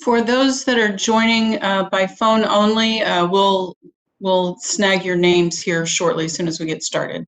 For those that are joining by phone only, we'll snag your names here shortly as soon as we get started.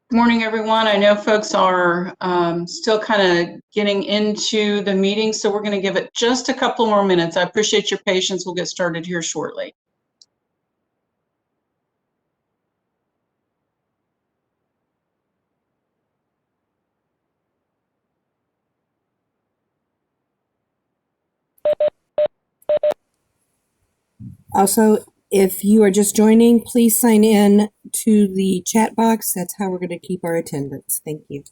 Good morning, everyone. I know folks are still kind of getting into the meeting, so we're going to give it just a couple more minutes. I appreciate your patience. We'll get started here shortly. Also, if you are just joining, please sign in to the chat box. That's how we're going to keep our attendance. Thank you.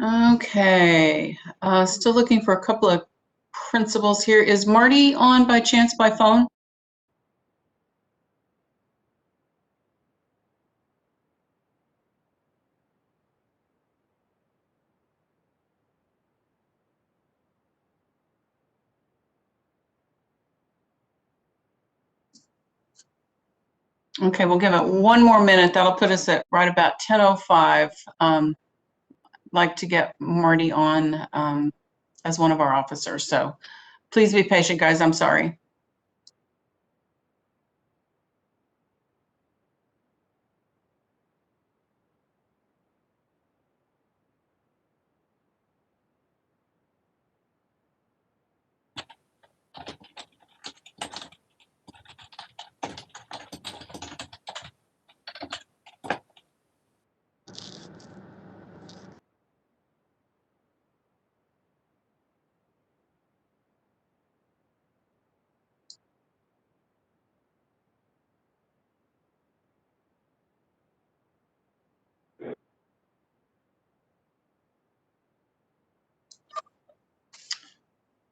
Okay, still looking for a couple of principals here. Is Marty on by chance by phone? Okay, we'll give it one more minute. That'll put us at right about 10:05. Like to get Marty on as one of our officers. So please be patient, guys. I'm sorry.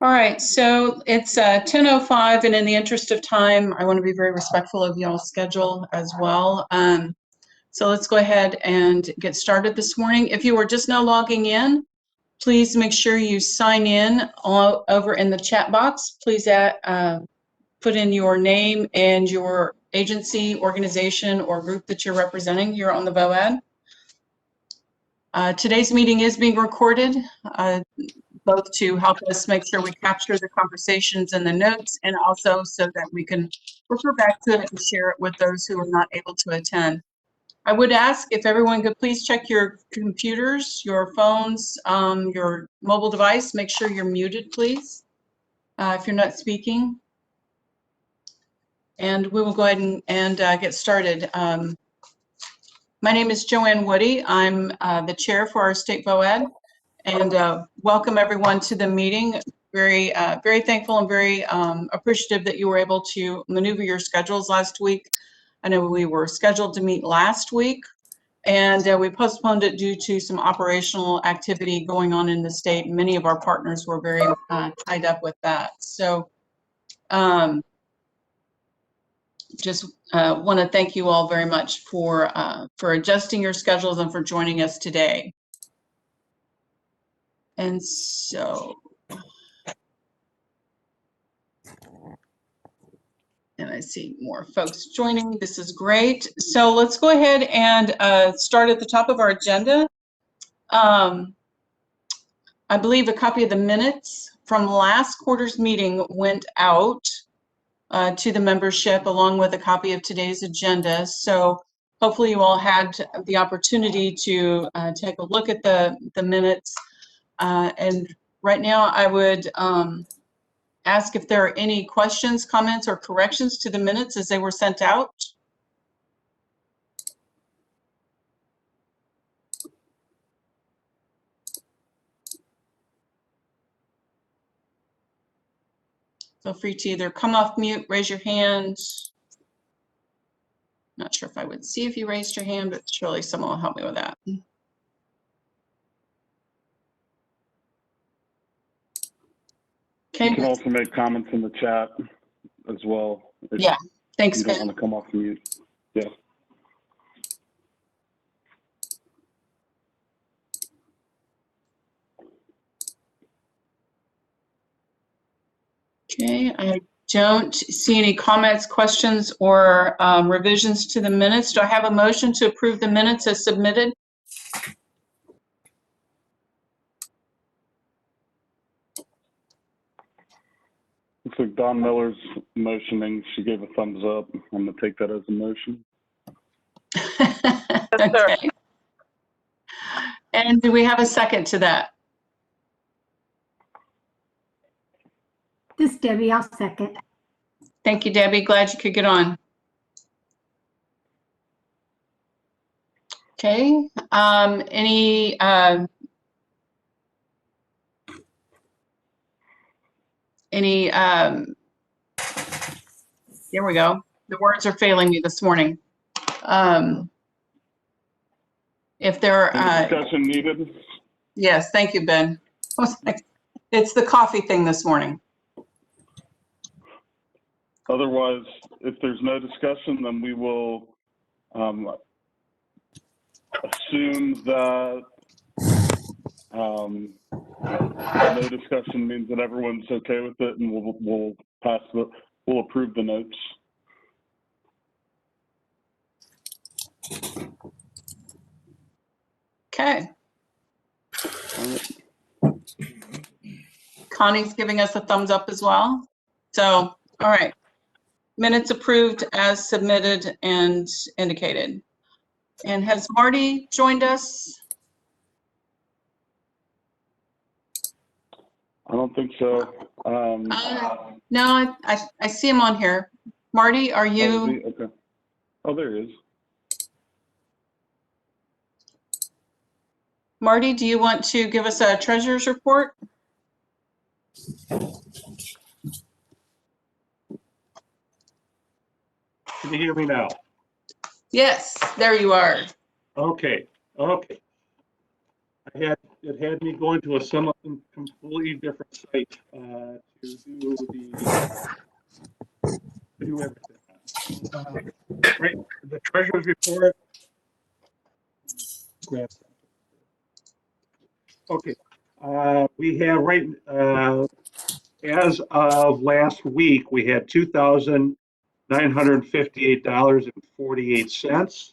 All right, so it's 10:05, and in the interest of time, I want to be very respectful of y'all's schedule as well. So let's go ahead and get started this morning. If you are just now logging in, please make sure you sign in over in the chat box. Please put in your name and your agency, organization, or group that you're representing here on the MOVOAD. Today's meeting is being recorded, both to help us make sure we capture the conversations and the notes, and also so that we can refer back to it and share it with those who are not able to attend. I would ask if everyone could please check your computers, your phones, your mobile device. Make sure you're muted, please, if you're not speaking. And we will go ahead and get started. My name is Joanne Woody. I'm the chair for our state MOVOAD, and welcome everyone to the meeting. Very thankful and very appreciative that you were able to maneuver your schedules last week. I know we were scheduled to meet last week, and we postponed it due to some operational activity going on in the state. Many of our partners were very tied up with that. So just want to thank you all very much for adjusting your schedules and for joining us today. And so, and I see more folks joining. This is great. So let's go ahead and start at the top of our agenda. I believe a copy of the minutes from last quarter's meeting went out to the membership along with a copy of today's agenda. So hopefully you all had the opportunity to take a look at the minutes. And right now I would ask if there are any questions, comments, or corrections to the minutes as they were sent out. Feel free to either come off mute, raise your hand. Not sure if I would see if you raised your hand, but surely someone will help me with that. Okay. You can also make comments in the chat as well. Yeah, thanks, you don't Ben. want to come off mute. Yeah. Okay, I don't see any comments, questions, or revisions to the minutes. Do I have a motion to approve the minutes as submitted? Looks like Don Miller's motioning. She gave a thumbs up. I'm going to take that as a motion. Okay. And do we have a second to that? This is Debbie, I'll second. Thank you, Debbie. Glad you could get on. Okay. Here we go. The words are failing me this morning. If there Any discussion needed? Yes, thank you, Ben. It's the coffee thing this morning. Otherwise, if there's no discussion, then we will assume that no discussion means that everyone's okay with it, and we'll approve the notes. Okay. All right. Connie's giving us a thumbs up as well. So, all right. Minutes approved as submitted and indicated. And has Marty joined us? I don't think so. No, I see him on here. Marty, are you? Oh, is he? Okay. Oh, there he is. Marty, do you want to give us a treasurer's report? Can you hear me now? Yes, there you are. Okay. it had me going to a somewhat completely different site to do everything. Right, the treasurer's report. Grab that. Okay, we have as of last week, we had $2,958.48.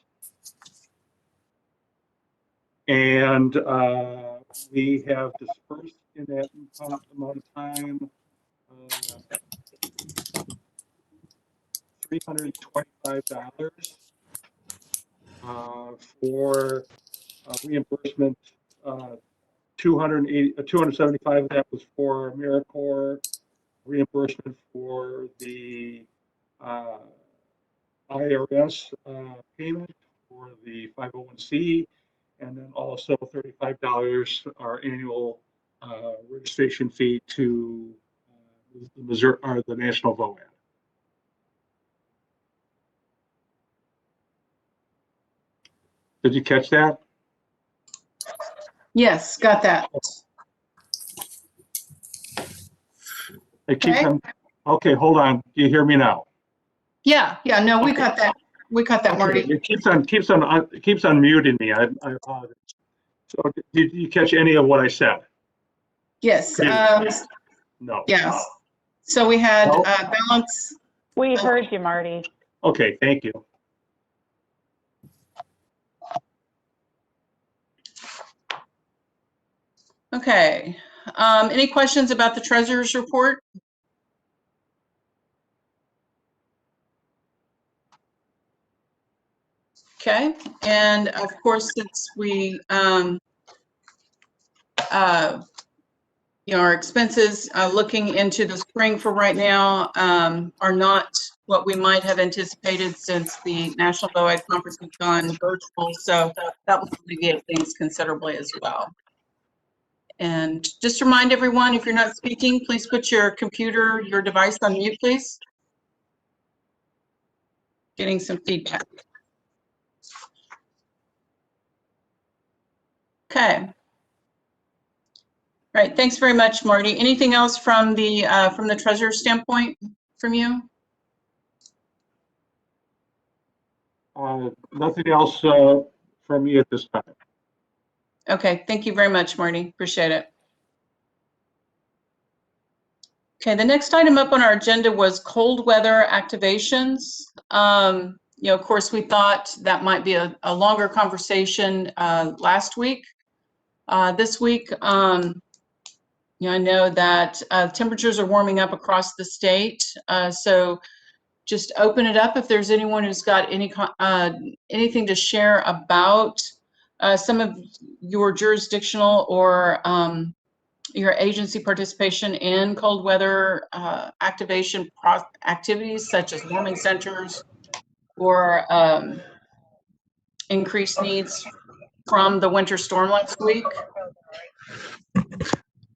And we have dispersed in that amount of time $325 for reimbursement. 275 of that was for AmeriCorps, reimbursement for the IRS payment for the 501c, and then also $35 our annual registration fee to the Missouri or the National MOVOAD. Did you catch that? Yes, got that. Okay. Okay, hold on. Do you hear me now? Yeah, no, we got that. We got that, Marty. It keeps on muting me. I apologize. So did you catch any of what I said? Yes. No. Yes. So we had No? balance. We heard you, Marty. Okay, thank you. Okay. Any questions about the treasurer's report? Okay. And of course, since we, our expenses looking into the spring for right now are not what we might have anticipated since the National MOVOAD Conference has gone virtual. So that will alleviate things considerably as well. And just remind everyone, if you're not speaking, please put your computer, your device on mute, please. Getting some feedback. Okay. All right, thanks very much, Marty. Anything else from the treasurer's standpoint from you? Nothing else from me at this time. Okay, thank you very much, Marty. Appreciate it. Okay, the next item up on our agenda was cold weather activations. Of course, we thought that might be a longer conversation last week. This week, I know that temperatures are warming up across the state, so just open it up if there's anyone who's got anything to share about some of your jurisdictional or your agency participation in cold weather activation activities such as warming centers or increased needs from the winter storm last week.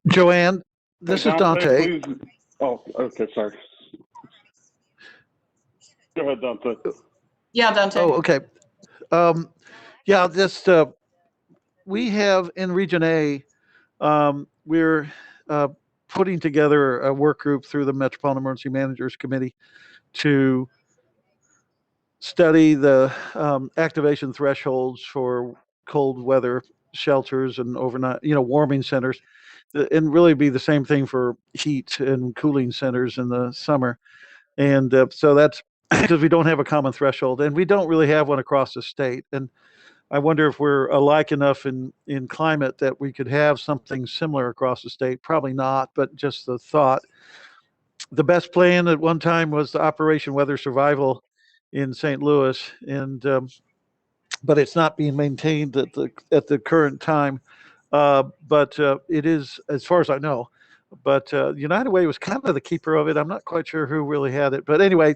Joanne, this is Dante. Please. Oh, okay, sorry. Go ahead, Dante. Yeah, Dante. Oh, okay. Yeah, we have in Region A, we're putting together a work group through the Metropolitan Emergency Managers Committee to study the activation thresholds for cold weather shelters and overnight, warming centers, and really be the same thing for heat and cooling centers in the summer. And so that's because we don't have a common threshold, and we don't really have one across the state. And I wonder if we're alike enough in climate that we could have something similar across the state. Probably not, but just the thought. The best plan at one time was the Operation Weather Survival in St. Louis, and but it's not being maintained at the current time. But it is, as far as I know. But United Way was kind of the keeper of it. I'm not quite sure who really had it. But anyway,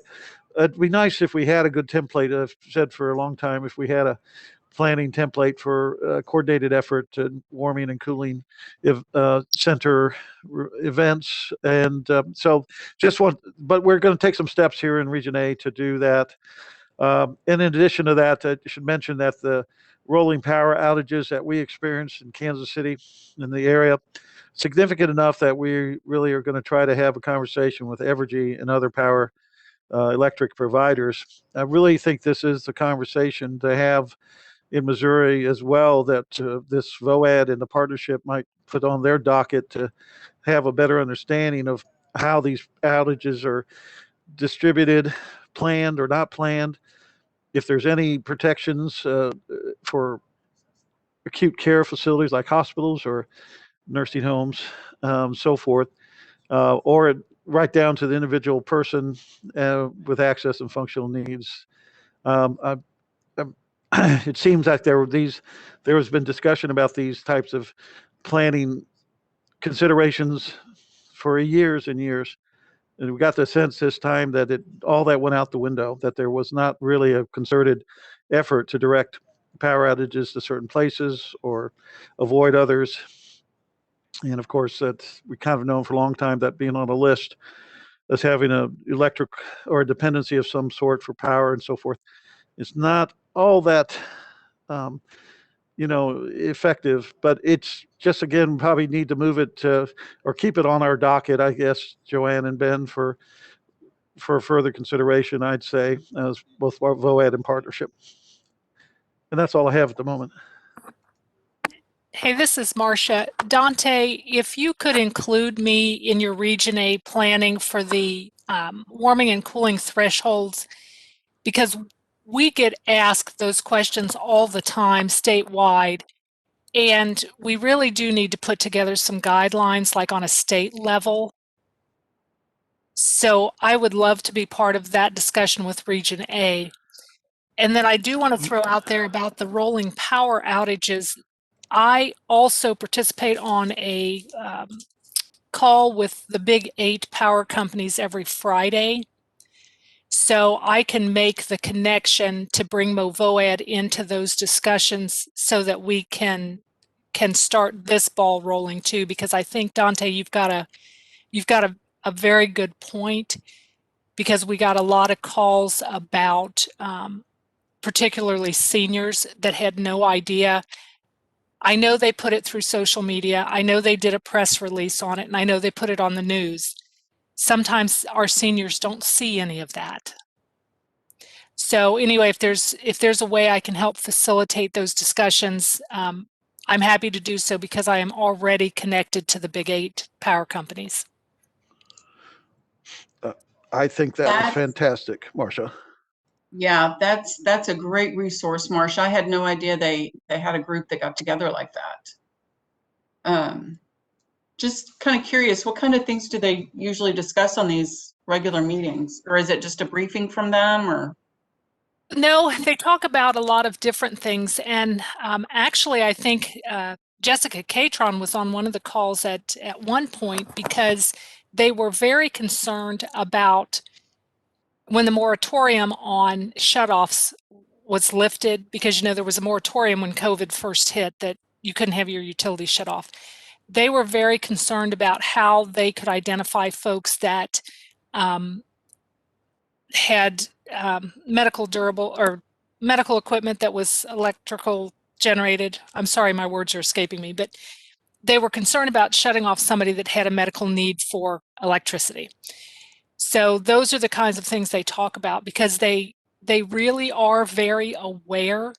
it'd be nice if we had a good template. I've said for a long time, if we had a planning template for coordinated effort to warming and cooling center events. And so but we're going to take some steps here in Region A to do that. And in addition to that, I should mention that the rolling power outages that we experienced in Kansas City in the area, significant enough that we really are going to try to have a conversation with Evergy and other power electric providers. I really think this is the conversation to have in Missouri as well, that this VOAD and the partnership might put on their docket to have a better understanding of how these outages are distributed, planned or not planned, if there's any protections for acute care facilities like hospitals or nursing homes, so forth, or right down to the individual person with access and functional needs. I, it seems like there has been discussion about these types of planning considerations for years and years. And we got the sense this time that all that went out the window, that there was not really a concerted effort to direct power outages to certain places or avoid others. And of course, that we kind of known for a long time that being on a list as having an electric or a dependency of some sort for power and so forth is not all that effective, but it's just, again, probably need to move it to, or keep it on our docket, I guess, Joanne and Ben, for further consideration, I'd say, as both VOAD and partnership. And that's all I have at the moment. Hey, this is Marcia. Dante, if you could include me in your Region A planning for the warming and cooling thresholds, because we get asked those questions all the time statewide, and we really do need to put together some guidelines like on a state level. So I would love to be part of that discussion with Region A. And then I do want to throw out there about the rolling power outages. I also participate on a call with the big 8 power companies every Friday. So I can make the connection to bring MOVOAD into those discussions so that we can start this ball rolling too, because I think, Dante, you've got a very good point, because we got a lot of calls about particularly seniors that had no idea. I know they put it through social media. I know they did a press release on it, and I know they put it on the news. Sometimes our seniors don't see any of that. So anyway, if there's a way I can help facilitate those discussions, I'm happy to do so, because I am already connected to the big 8 power companies. I think that was fantastic, Marcia. Yeah, that's a great resource, Marcia. I had no idea they had a group that got together like that. Just kind of curious, what kind of things do they usually discuss on these regular meetings? Or is it just a briefing from them, or? No, they talk about a lot of different things. And actually, I think Jessica Catron was on one of the calls at one point, because they were very concerned about when the moratorium on shutoffs was lifted, because, there was a moratorium when COVID first hit that you couldn't have your utilities shut off. They were very concerned about how they could identify folks that had medical equipment that was electrical generated. I'm sorry, my words are escaping me, but they were concerned about shutting off somebody that had a medical need for electricity. So those are the kinds of things they talk about, because they really are very aware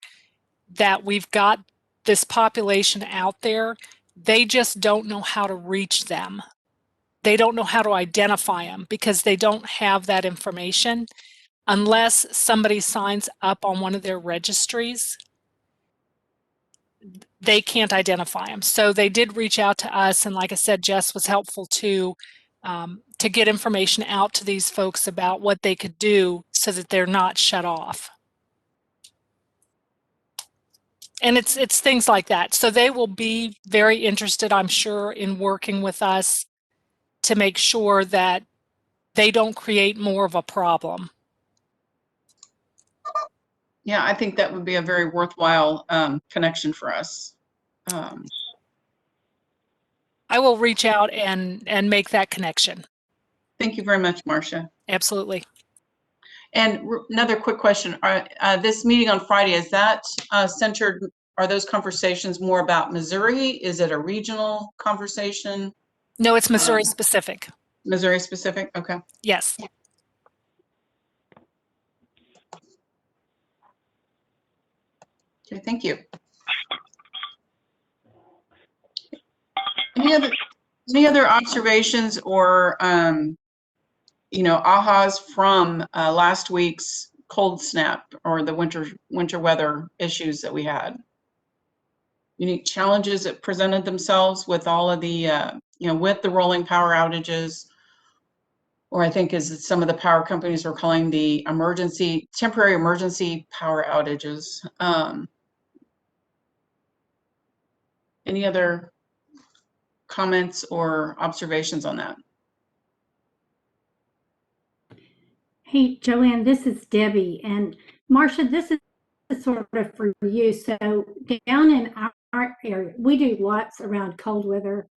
that we've got this population out there. They just don't know how to reach them. They don't know how to identify them, because they don't have that information unless somebody signs up on one of their registries. They can't identify them. So they did reach out to us, and like I said, Jess was helpful too, to get information out to these folks about what they could do so that they're not shut off. And it's things like that. So they will be very interested, I'm sure, in working with us to make sure that they don't create more of a problem. Yeah, I think that would be a very worthwhile connection for us. I will reach out and make that connection. Thank you very much, Marcia. Absolutely. And another quick question. This meeting on Friday, is that centered are those conversations more about Missouri? Is it a regional conversation? No, it's Missouri specific. Missouri specific? Okay. Yes. Okay, thank you. Any other observations or ahas from last week's cold snap or the winter weather issues that we had? Unique challenges that presented themselves with all of the with the rolling power outages, or I think as some of the power companies were calling the temporary emergency power outages. Any other comments or observations on that? Hey, Joanne, this is Debbie. And Marcia, this is sort of for you. So down in our area, we do lots around cold weather.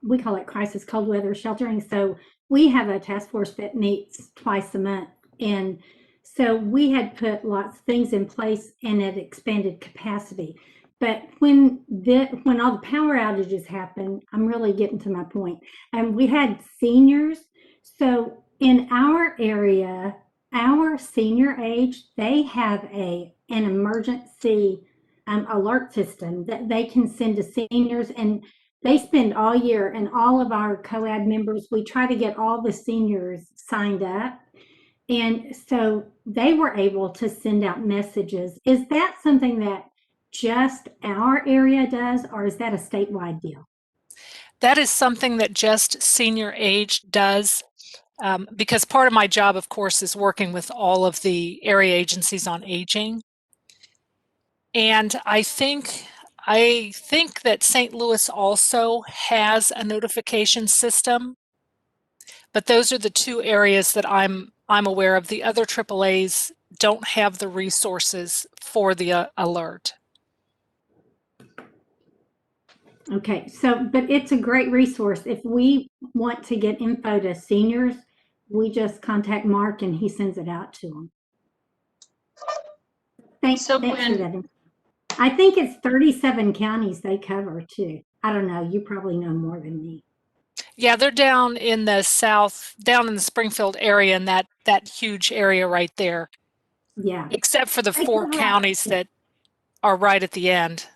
We call it crisis cold weather sheltering. So we have a task force that meets twice a month. And so we had put lots of things in place and it expanded capacity. But when all the power outages happened, I'm really getting to my point. And we had seniors. So in our area, our senior age, they have an emergency alert system that they can send to seniors, and they spend all year, and all of our COAD members, we try to get all the seniors signed up. And so they were able to send out messages. Is that something that just our area does, or is that a statewide deal? That is something that just senior age does, because part of my job, of course, is working with all of the area agencies on aging. And I think that St. Louis also has a notification system, but those are the two areas that I'm aware of. The other AAAs don't have the resources for the alert. Okay, so, but it's a great resource. If we want to get info to seniors, we just contact Mark and he sends it out to them. Thanks for that. I think it's 37 counties they cover too. I don't know. You probably know more than me. Yeah, they're down in the south, down in the Springfield area, and that huge area right there. Yeah. Except for the 4 counties that are right at the end.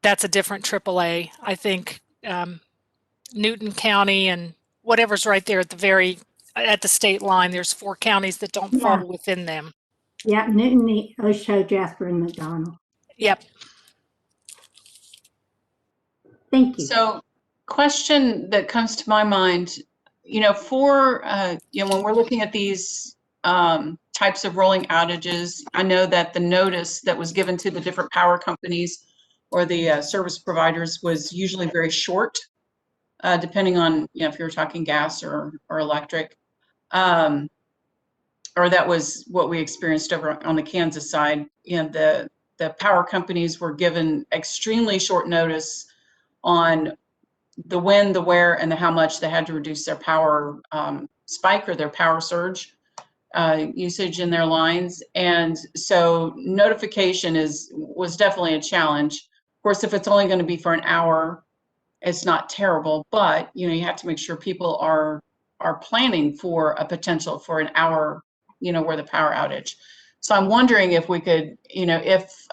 That's a different AAA. I think Newton County and whatever's right there at the state line. There's 4 counties that don't fall within them. Yeah, Newton, Osho, Jasper, and McDonald. Yep. Thank you. So, question that comes to my mind, for when we're looking at these types of rolling outages, I know that the notice that was given to the different power companies or the service providers was usually very short, depending on if you're talking gas or electric. Or that was what we experienced over on the Kansas side. The power companies were given extremely short notice on the when, the where, and the how much they had to reduce their power spike or their power surge usage in their lines. And so notification was definitely a challenge. Of course, if it's only going to be for an hour, it's not terrible, but you have to make sure people are planning for a potential for an hour, where the power outage. So I'm wondering if we could, if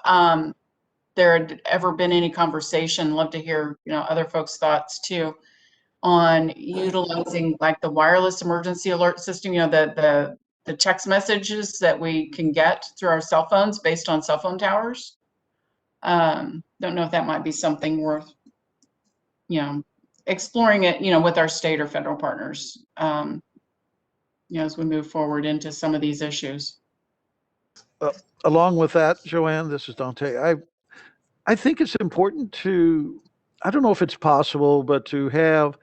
there had ever been any conversation, love to hear, other folks' thoughts too, on utilizing like the wireless emergency alert system, the text messages that we can get through our cell phones based on cell phone towers. Don't know if that might be something worth, exploring it, with our state or federal partners, as we move forward into some of these issues. Along with that, Joanne, this is Dante. I think it's important to, I don't know if it's possible, but to have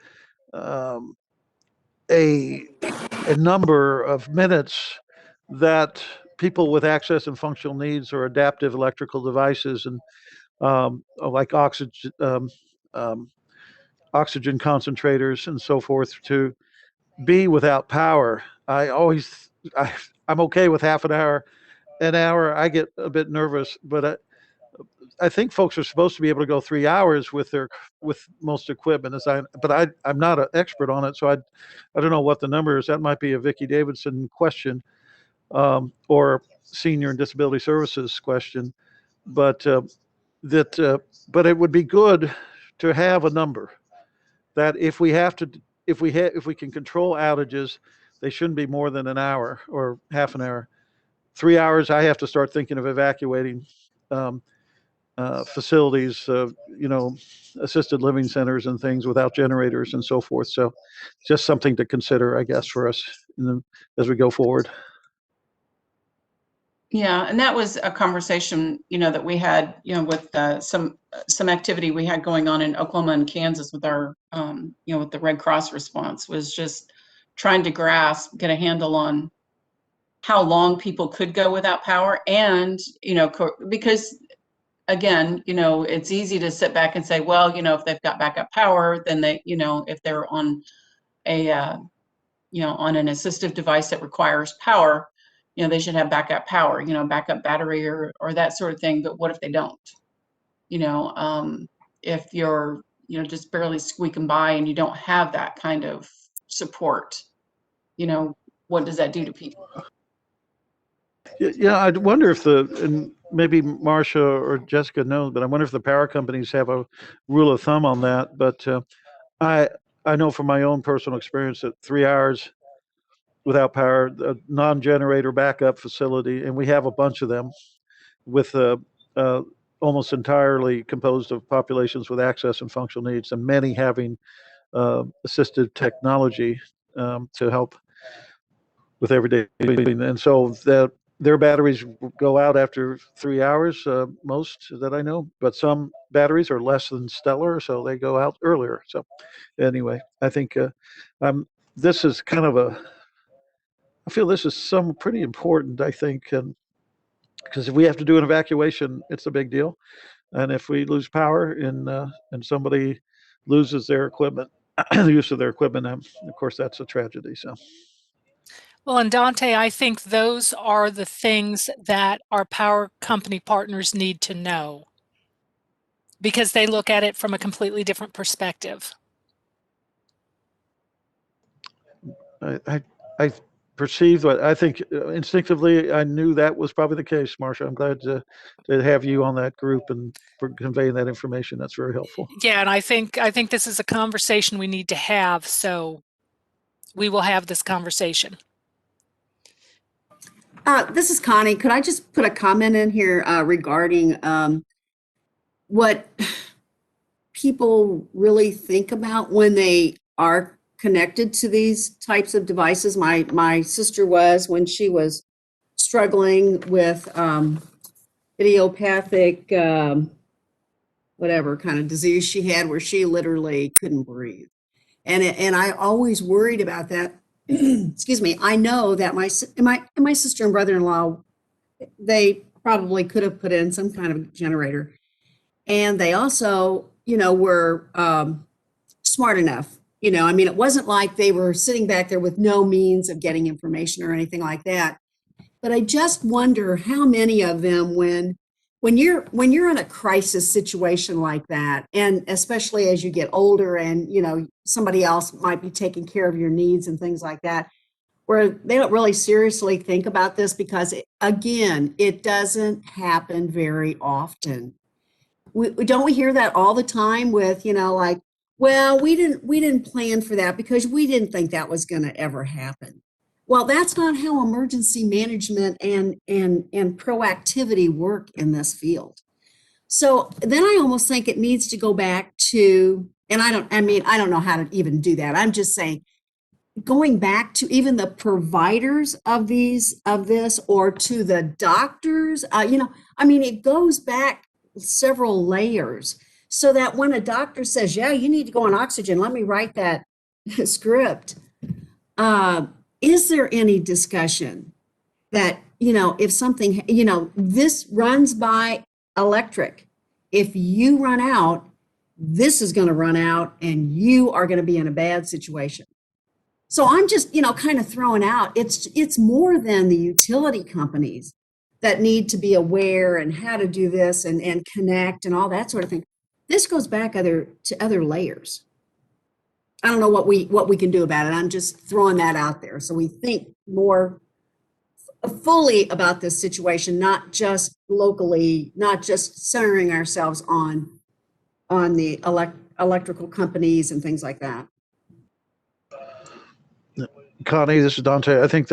a number of minutes that people with access and functional needs or adaptive electrical devices and like oxygen concentrators and so forth to be without power. I'm okay with half an hour an hour, I get a bit nervous, but I think folks are supposed to be able to go 3 hours with most equipment. I'm not an expert on it, so I don't know what the number is. That might be a Vicki Davidson question, or Senior and Disability Services question. But but it would be good to have a number that if we can control outages, they shouldn't be more than an hour or half an hour. 3 hours, I have to start thinking of evacuating facilities, assisted living centers and things without generators and so forth. So just something to consider, I guess, for us as we go forward. Yeah, and that was a conversation, that we had, with some activity we had going on in Oklahoma and Kansas with our, with the Red Cross response, was just trying to get a handle on how long people could go without power. And, because again, it's easy to sit back and say, well, if they've got backup power, then they, if they're on on an assistive device that requires power, they should have backup power, backup battery or that sort of thing. But what if they don't? If you're, just barely squeaking by and you don't have that kind of support, what does that do to people? Yeah, I wonder and maybe Marcia or Jessica knows, but I wonder if the power companies have a rule of thumb on that. But I know from my own personal experience that 3 hours without power, a non-generator backup facility, and we have a bunch of them with almost entirely composed of populations with access and functional needs, and many having assistive technology to help with everyday living. And so their batteries go out after 3 hours, most that I know, but some batteries are less than stellar, so they go out earlier. So anyway, I think this is I feel this is some pretty important, I think, because if we have to do an evacuation, it's a big deal. And if we lose power and somebody loses their equipment, the use of their equipment, of course, that's a tragedy. So. Well, and Dante, I think those are the things that our power company partners need to know because they look at it from a completely different perspective. I perceived what I think instinctively I knew that was probably the case, Marcia. I'm glad to have you on that group and for conveying that information. That's very helpful. Yeah, and I think this is a conversation we need to have, so we will have this conversation. This is Connie. Could I just put a comment in here regarding what people really think about when they are connected to these types of devices? My sister was, when she was struggling with idiopathic, whatever kind of disease she had, where she literally couldn't breathe. And I always worried about that. Excuse me. I know that my sister and brother-in-law, they probably could have put in some kind of generator, and they also, were smart enough. I mean, it wasn't like they were sitting back there with no means of getting information or anything like that. But I just wonder how many of them, when you're in a crisis situation like that, and especially as you get older and somebody else might be taking care of your needs and things like that, where they don't really seriously think about this because it doesn't happen very often. Don't we hear that all the time with like, well, we didn't plan for that because we didn't think that was going to ever happen. Well, that's not how emergency management and proactivity work in this field. So then I almost think it needs to go back to, and I don't know how to even do that. I'm just saying, going back to even the providers of this, or to the doctors, it goes back several layers, so that when a doctor says, yeah, you need to go on oxygen, let me write that script. Is there any discussion that, if something, this runs by electric, if you run out, this is going to run out and you are going to be in a bad situation. So I'm just, kind of throwing out, it's more than the utility companies. that need to be aware and how to do this and connect and all that sort of thing. This goes back to other layers. I don't know what we can do about it. I'm just throwing that out there. So we think more fully about this situation, not just locally, not just centering ourselves on the electrical companies and things like that. Connie, this is Dante. I think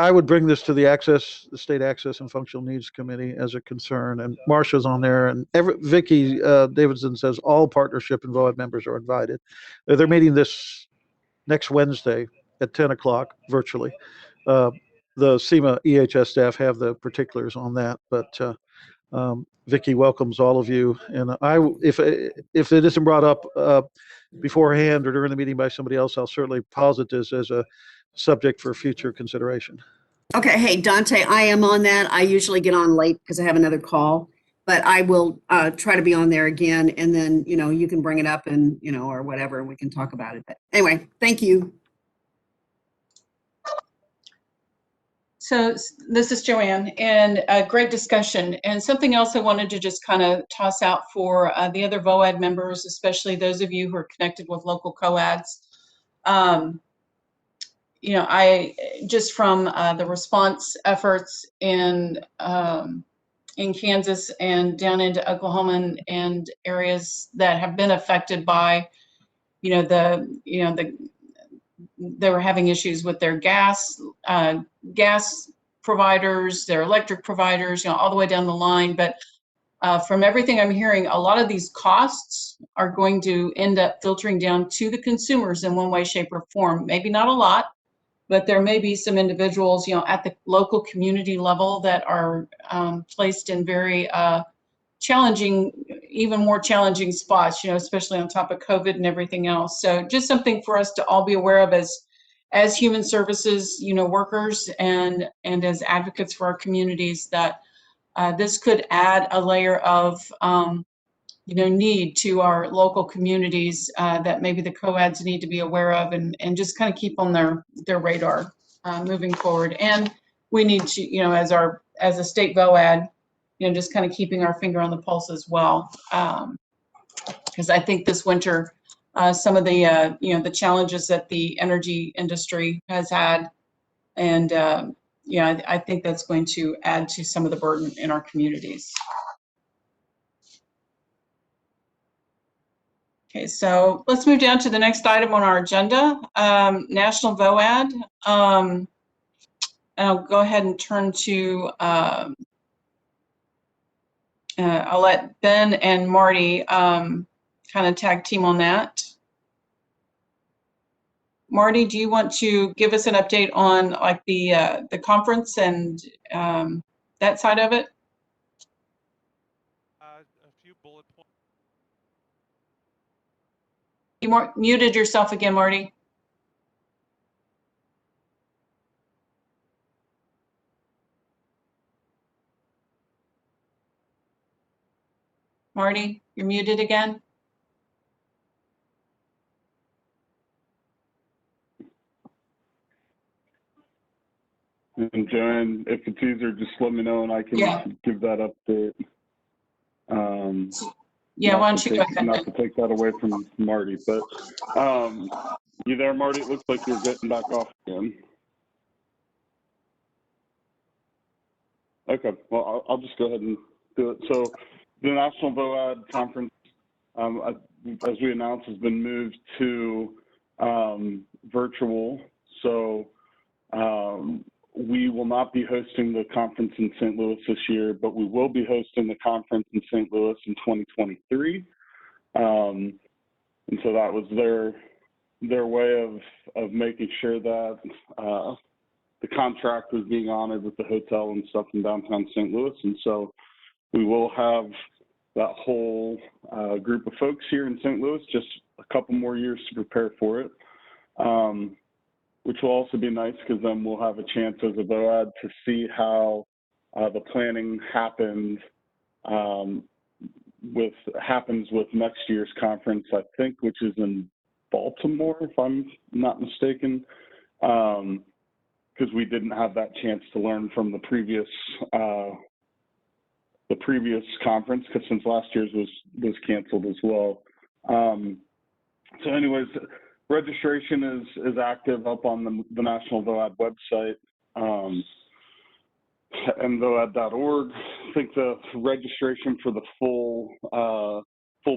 I would bring this to the State Access and Functional Needs Committee as a concern, and Marcia's on there, and Vicky Davidson says all partnership and VOAD members are invited. They're meeting this next Wednesday at 10 o'clock virtually. The SEMA EHS staff have the particulars on that, but Vicky welcomes all of you. And if it isn't brought up beforehand or during the meeting by somebody else, I'll certainly posit this as a subject for future consideration. Okay, hey, Dante, I am on that. I usually get on late because I have another call, but I will try to be on there again, and then, you can bring it up and, or whatever, and we can talk about it. But anyway, thank you. So this is Joanne, and a great discussion. And something else I wanted to just kind of toss out for the other VOAD members, especially those of you who are connected with local COADs. I just from the response efforts in Kansas and down into Oklahoma and areas that have been affected by, they were having issues with their gas providers, their electric providers, all the way down the line. But from everything I'm hearing, a lot of these costs are going to end up filtering down to the consumers in one way, shape, or form. Maybe not a lot, but there may be some individuals, at the local community level that are placed in very challenging, even more challenging spots, especially on top of COVID and everything else. So just something for us to all be aware of as human services, workers and as advocates for our communities, that this could add a layer of, need to our local communities that maybe the COADs need to be aware of and just kind of keep on their radar moving forward. And we need to, as a state VOAD, just kind of keeping our finger on the pulse as well. Because I think this winter, some of the, the challenges that the energy industry has had, and I think that's going to add to some of the burden in our communities. Okay, so let's move down to the next item on our agenda, National VOAD. And I'll go ahead and turn to, I'll let Ben and Marty kind of tag team on that. Marty, do you want to give us an update on like the conference and that side of it? A few bullet points. You muted yourself again, Marty. Marty, you're muted again. And Joanne, if it's easier, just let me know and I can give that update. Why don't you go ahead? Not to take that away from Marty, but you there, Marty? It looks like you're getting back off again. Okay, well, I'll just go ahead and do it. So the National VOAD Conference, as we announced, has been moved to virtual. So we will not be hosting the conference in St. Louis this year, but we will be hosting the conference in St. Louis in 2023. And so that was their way of making sure that the contract was being honored with the hotel and stuff in downtown St. Louis. And so we will have that whole group of folks here in St. Louis, just a couple more years to prepare for it. Which will also be nice because then we'll have a chance as a VOAD to see how the planning happens with next year's conference, I think, which is in Baltimore, if I'm not mistaken. Because because we didn't have that chance to learn from the previous conference, because since last year's was canceled as well. So anyways, registration is active up on the National VOAD website, MOVOAD.org. I think the registration for the full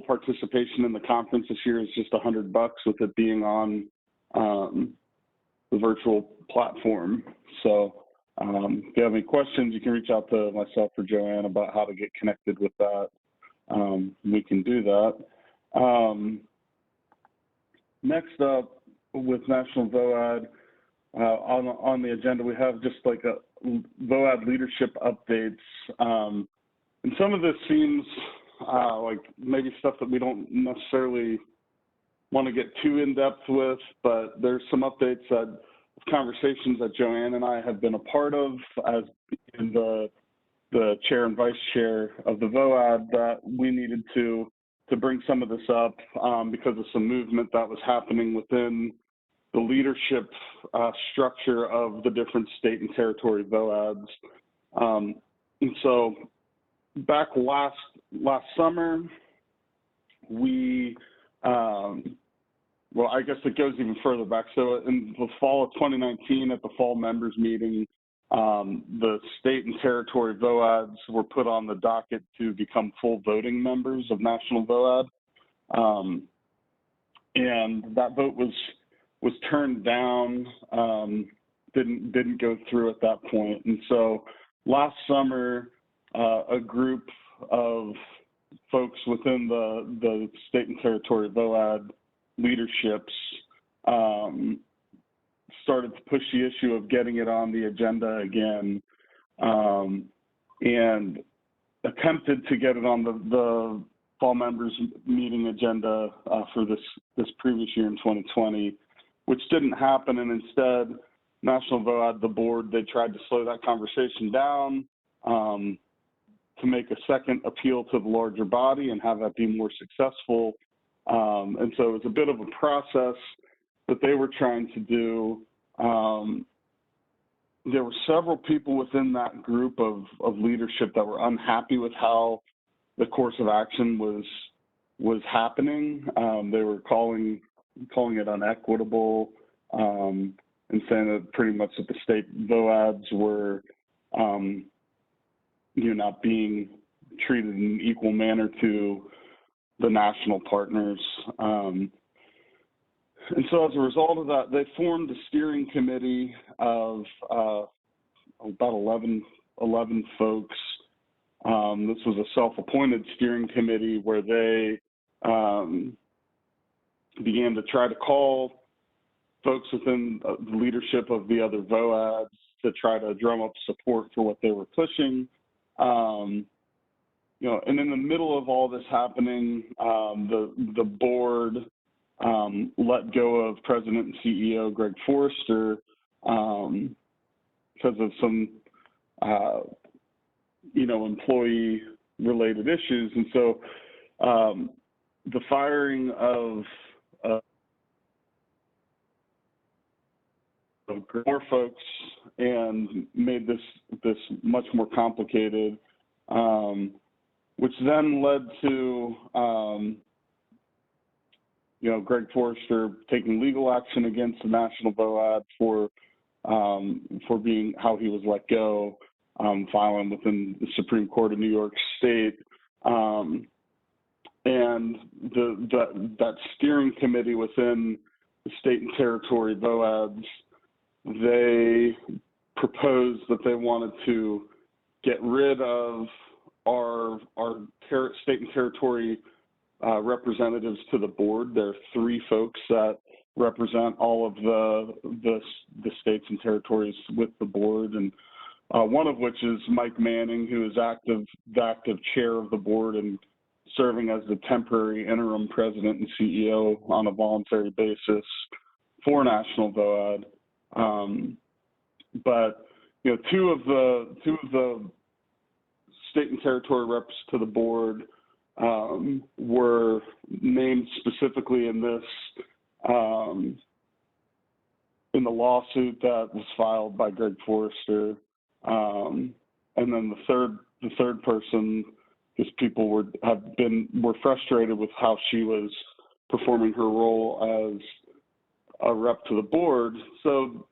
participation in the conference this year is just $100, with it being on the virtual platform. So if you have any questions, you can reach out to myself or Joanne about how to get connected with that. We can do that. Next up, with National VOAD, on the agenda, we have just like a VOAD leadership updates. And some of this seems like maybe stuff that we don't necessarily want to get too in depth with, but there's some updates that conversations that Joanne and I have been a part of as in the chair and vice chair of the VOAD, that we needed to bring some of this up because of some movement that was happening within the leadership structure of the different state and territory VOADs. And so back last summer, we, well, I guess it goes even further back. So in the fall of 2019, at the fall members meeting, the state and territory VOADs were put on the docket to become full voting members of National VOAD. And that vote was turned down, didn't go through at that point. And so last summer, a group of folks within the state and territory VOAD leaderships started to push the issue of getting it on the agenda again, and attempted to get it on the fall members meeting agenda for this previous year in 2020, which didn't happen. And instead, National VOAD, the board, they tried to slow that conversation down to make a second appeal to the larger body and have that be more successful. And so it was a bit of a process that they were trying to do. There were several people within that group of leadership that were unhappy with how the course of action was happening. They were calling it unequitable, and saying that pretty much that the state VOADs were not being treated in an equal manner to the national partners. And so as a result of that, they formed a steering committee of about 11 folks. This was a self-appointed steering committee where they began to try to call folks within the leadership of the other VOADs to try to drum up support for what they were pushing. And in the middle of all this happening, the board let go of President and CEO Greg Forrester because of some, employee-related issues. And so the firing of more folks and made this much more complicated, which then led to Greg Forrester taking legal action against the National VOAD for being how he was let go, filing within the Supreme Court of New York State. And that steering committee within the state and territory VOADs, they proposed that they wanted to get rid of our state and territory representatives to the board. There are 3 folks that represent all of the states and territories with the board, and one of which is Mike Manning, who is the active chair of the board and serving as the temporary interim president and CEO on a voluntary basis for National VOAD. But 2 of the state and territory reps to the board were named specifically in in the lawsuit that was filed by Greg Forrester. And then the third person, because people were frustrated with how she was performing her role as a rep to the board. So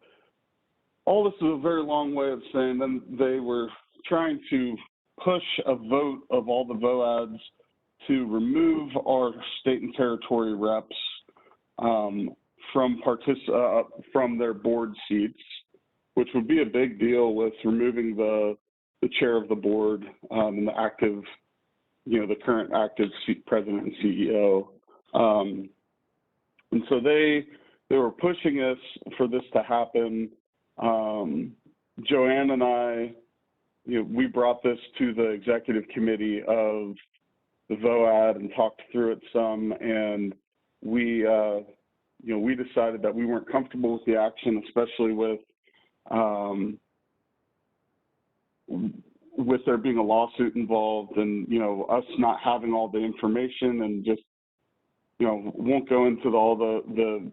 all this is a very long way of saying then they were trying to push a vote of all the VOADs to remove our state and territory reps from their board seats, which would be a big deal with removing the chair of the board and the active, the current active president and CEO. And so they were pushing us for this to happen. Joanne and I, we brought this to the executive committee of the VOAD and talked through it some, and we decided that we weren't comfortable with the action, especially with there being a lawsuit involved, and us not having all the information, and just won't go into all the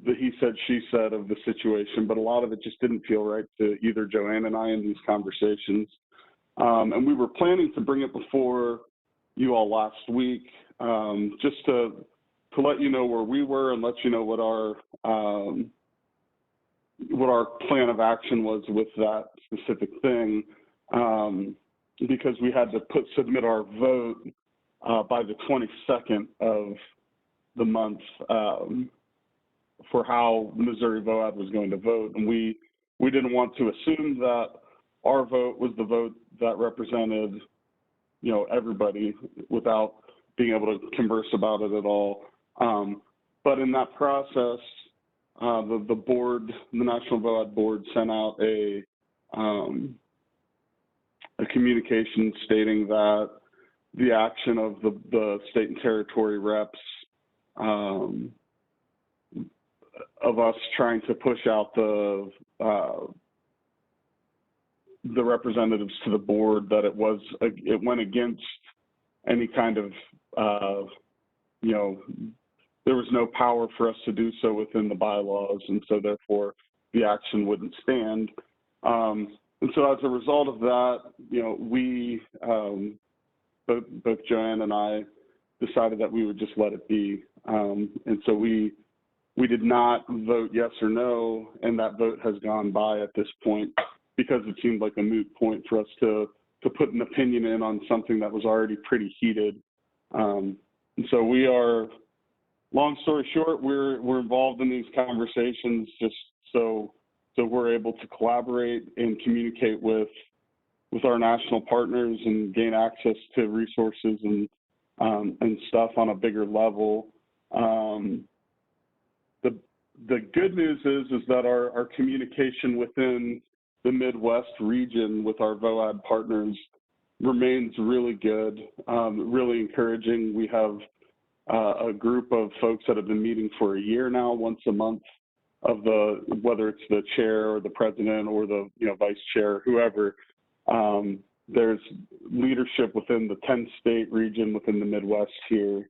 he said she said of the situation, but a lot of it just didn't feel right to either Joanne and I in these conversations. And we were planning to bring it before you all last week, just to let you know where we were and let you know what our plan of action was with that specific thing, because we had to submit our vote by the 22nd of the month for how Missouri VOAD was going to vote, and we didn't want to assume that our vote was the vote that represented everybody without being able to converse about it at all. But in that process, the board, the National VOAD board, sent out a communication stating that the action of the state and territory reps of us trying to push out the representatives to the board, that it went against any kind of there was no power for us to do so within the bylaws, and so therefore the action wouldn't stand. And so as a result of that, we both Joanne and I decided that we would just let it be, and so we did not vote yes or no, and that vote has gone by at this point because it seemed like a moot point for us to put an opinion in on something that was already pretty heated. And so we are, long story short, we're involved in these conversations just so we're able to collaborate and communicate with our national partners and gain access to resources and stuff on a bigger level. The good news is that our communication within the Midwest region with our VOAD partners remains really good, really encouraging. We have a group of folks that have been meeting for a year now, once a month, whether it's the chair or the president or the vice chair, whoever. There's leadership within the 10-state region within the Midwest here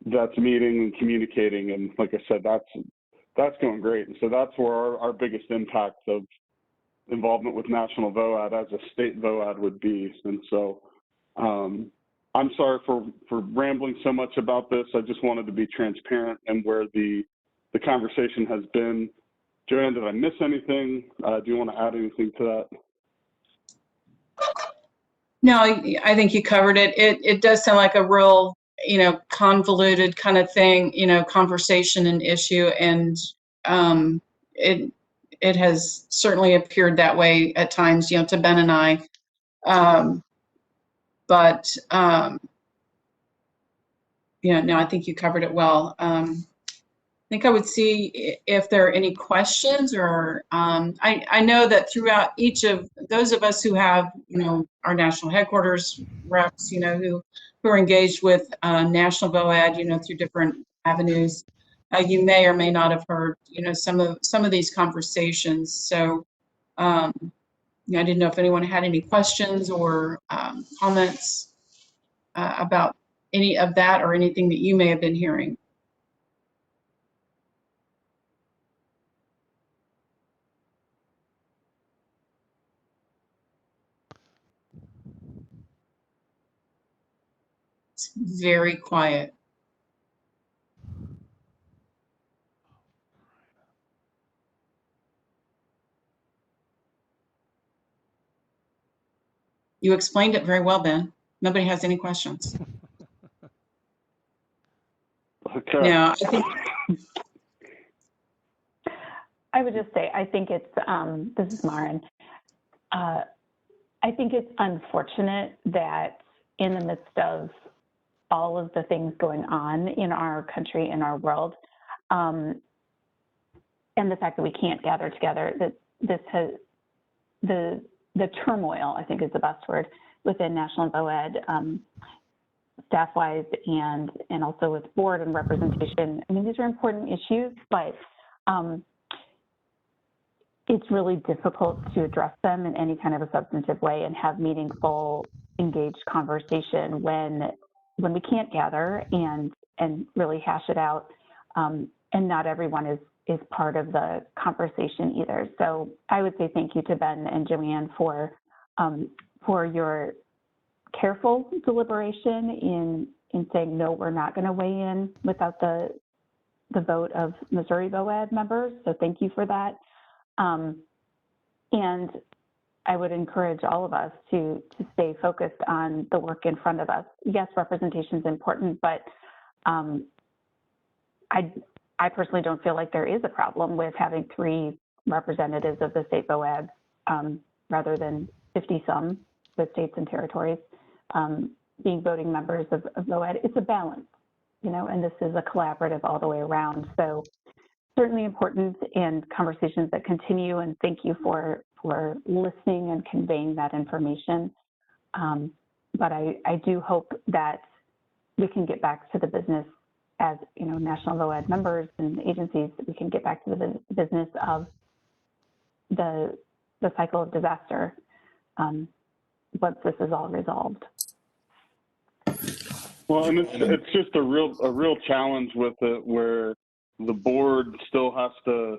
that's meeting and communicating, and like I said, that's going great. And so that's where our biggest impact of involvement with National VOAD as a state VOAD would be. And so I'm sorry for rambling so much about this. I just wanted to be transparent and where the conversation has been. Joanne, did I miss anything? Do you want to add anything to that? No, I think you covered it. It does sound like a real, convoluted kind of thing, conversation and issue, and it has certainly appeared that way at times, to Ben and I. But no, I think you covered it well. I think I would see if there are any questions, or I know that throughout each of those of us who have, our national headquarters reps, who are engaged with National VOAD, through different avenues, you may or may not have heard, some of these conversations. So I didn't know if anyone had any questions or comments about any of that or anything that you may have been hearing. It's very quiet. You explained it very well, Ben. Nobody has any questions. Okay. Yeah, I think I would just say, I think it's, this is Maren. I think it's unfortunate that in the midst of all of the things going on in our country, in our world, and the fact that we can't gather together, that this has, the turmoil, I think is the best word, within National MOVOAD, staff-wise and also with board and representation. I mean, these are important issues, but it's really difficult to address them in any kind of a substantive way and have meaningful, engaged conversation when we can't gather and really hash it out. And not everyone is part of the conversation either. So I would say thank you to Ben and Joanne for your careful deliberation in saying, no, we're not going to weigh in without the vote of Missouri MOVOAD members. So thank you for that. And I would encourage all of us to stay focused on the work in front of us. Yes, representation is important, but I personally don't feel like there is a problem with having 3 representatives of the state MOVOAD rather than 50-some with states and territories being voting members of MOVOAD. It's a balance, you know, and this is a collaborative all the way around. So certainly important and conversations that continue, and thank you for listening and conveying that information. But I do hope that we can get back to the business as, you know, National MOVOAD members and agencies, we can get back to the business of the cycle of disaster once this is all resolved. Well, and it's just a real challenge with it, where the board still has to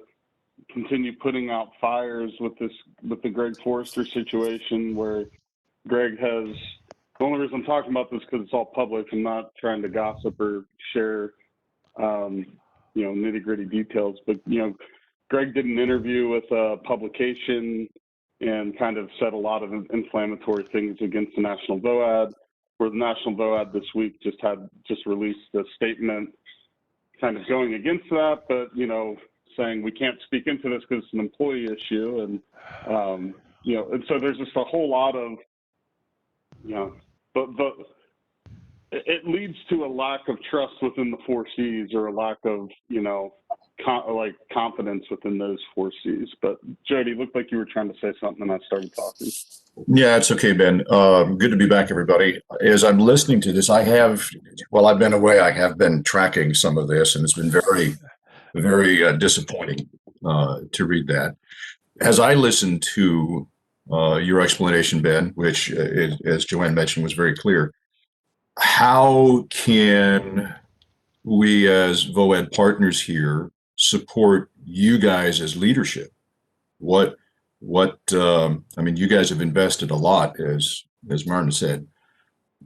continue putting out fires with the Greg Forrester situation, where Greg has, the only reason I'm talking about this because it's all public. I'm not trying to gossip or share, you know, nitty-gritty details, but, you know, Greg did an interview with a publication and kind of said a lot of inflammatory things against the National MOVOAD, where the National MOVOAD this week just released a statement kind of going against that, but, you know, saying we can't speak into this because it's an employee issue. And, you know, and so there's just a whole lot of, you know, but it leads to a lack of trust within the 4 Cs, or a lack of, you know, confidence within those 4 Cs. But Jody, looked like you were trying to say something and I started talking. Yeah, it's okay, Ben. Good to be back, everybody. As I'm listening to this, while I've been away, I have been tracking some of this, and it's been very, very disappointing to read that. As I listened to your explanation, Ben, which, as Joanne mentioned, was very clear, how can we as MOVOAD partners here support you guys as leadership? I mean, you guys have invested a lot, as Martin said.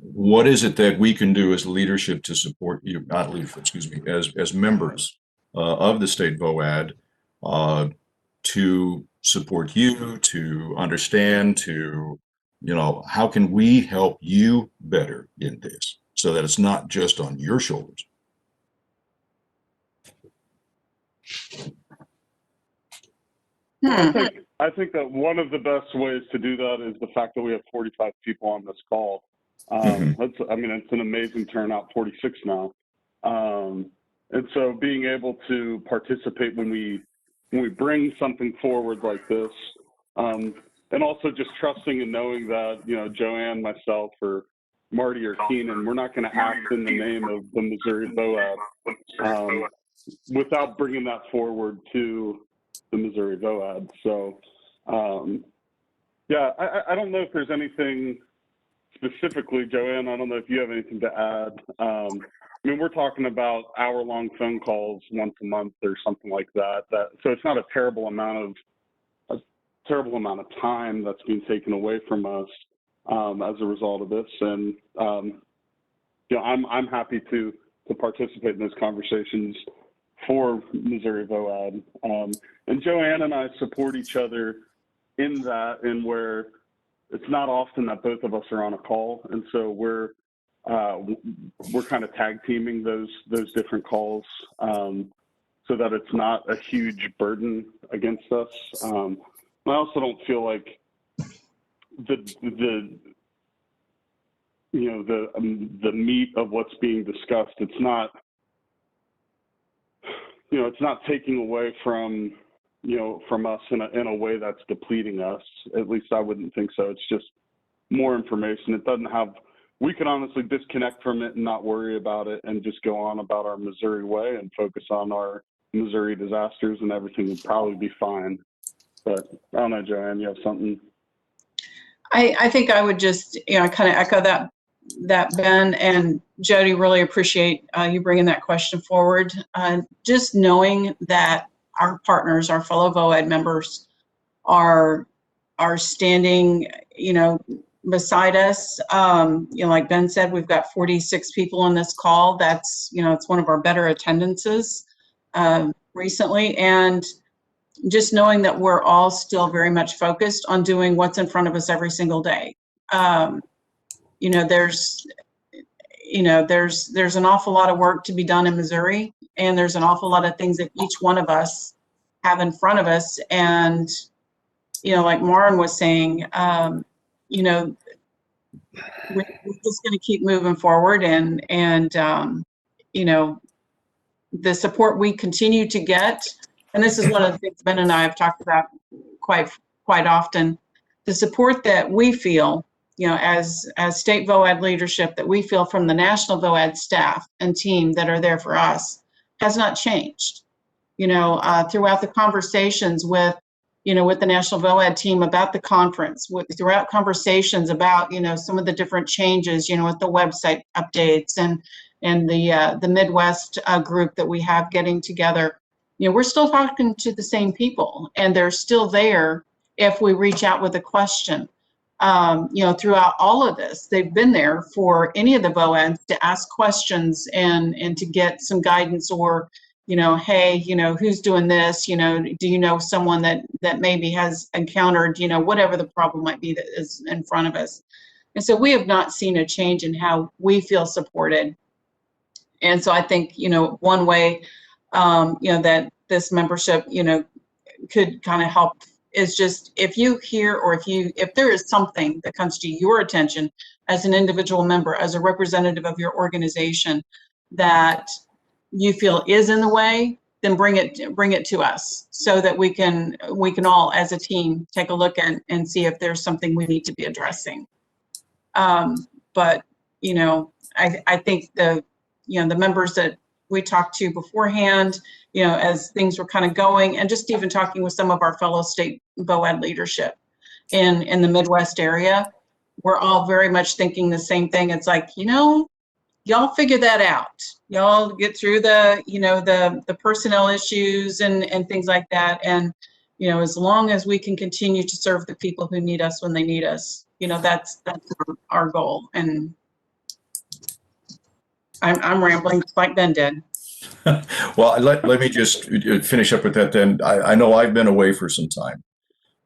What is it that we can do as leadership to support you, not leadership, excuse me, as members of the state MOVOAD to support you, to understand, to, you know, how can we help you better in this so that it's not just on your shoulders? Well, I think that one of the best ways to do that is the fact that we have 45 people on this call. I mean, it's an amazing turnout, 46 now. And so being able to participate when we bring something forward like this, and also just trusting and knowing that, you know, Joanne, myself, or Marty or Keenan, we're not going to act in the name of the Missouri MOVOAD without bringing that forward to the Missouri MOVOAD. So, yeah, I don't know if there's anything specifically, Joanne, I don't know if you have anything to add. I mean, we're talking about hour-long phone calls once a month or something like that. So it's not a terrible amount of time that's being taken away from us as a result of this. And I'm happy to participate in those conversations for Missouri VOAD. And Joanne and I support each other in that, and where it's not often that both of us are on a call, and so we're kind of tag teaming those different calls, so that it's not a huge burden against us. I also don't feel like the meat of what's being discussed, it's not taking away from us in a way that's depleting us. At least I wouldn't think so. It's just more information. It doesn't have, we could honestly disconnect from it and not worry about it and just go on about our Missouri way and focus on our Missouri disasters, and everything would probably be fine. But I don't know, Joanne, you have something? I think I would just, kind of echo that Ben and Jody, really appreciate you bringing that question forward. Just knowing that our partners, our fellow VOAD members are standing, beside us. Like Ben said, we've got 46 people on this call. That's, it's one of our better attendances recently. And just knowing that we're all still very much focused on doing what's in front of us every single day. There's an awful lot of work to be done in Missouri, and there's an awful lot of things that each one of us have in front of us. And, like Maren was saying, we're just going to keep moving forward, and the support we continue to get. And this is one of the things Ben and I have talked about quite often, the support that we feel, as state VOAD leadership, that we feel from the national VOAD staff and team that are there for us has not changed. Throughout the conversations with the national VOAD team about the conference, throughout conversations about, some of the different changes, with the website updates and the Midwest group that we have getting together, we're still talking to the same people, and they're still there if we reach out with a question. Throughout all of this, they've been there for any of the VOADs to ask questions and to get some guidance, or, hey, who's doing this? Do you know someone that maybe has encountered, whatever the problem might be that is in front of us. And so we have not seen a change in how we feel supported. And so I think, one way, that this membership, could kind of help is just, if you hear, or if there is something that comes to your attention as an individual member, as a representative of your organization, that you feel is in the way, then bring it to us, so that we can all as a team take a look and see if there's something we need to be addressing. But I think the members that we talked to beforehand, as things were kind of going, and just even talking with some of our fellow state VOAD leadership in the Midwest area, we're all very much thinking the same thing. It's like, y'all figure that out. Y'all get through the personnel issues and things like that. And, as long as we can continue to serve the people who need us when they need us, that's our goal. And I'm rambling just like Ben did. Well, let me just finish up with that then. I know I've been away for some time,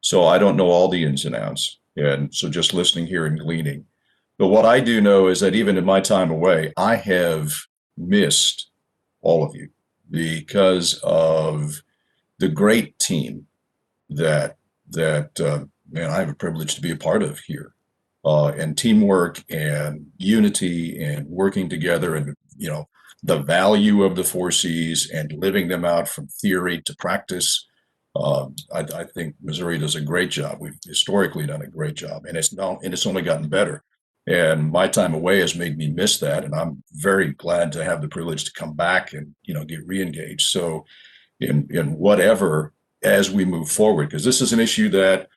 so I don't know all the ins and outs. And so just listening here and gleaning. But what I do know is that even in my time away, I have missed all of you because of the great team that man, I have a privilege to be a part of here. And teamwork and unity and working together, and the value of the 4 C's and living them out from theory to practice. I think Missouri does a great job. We've historically done a great job, and it's only gotten better. And my time away has made me miss that, and I'm very glad to have the privilege to come back and get re-engaged. So in whatever, as we move forward, because this is an issue that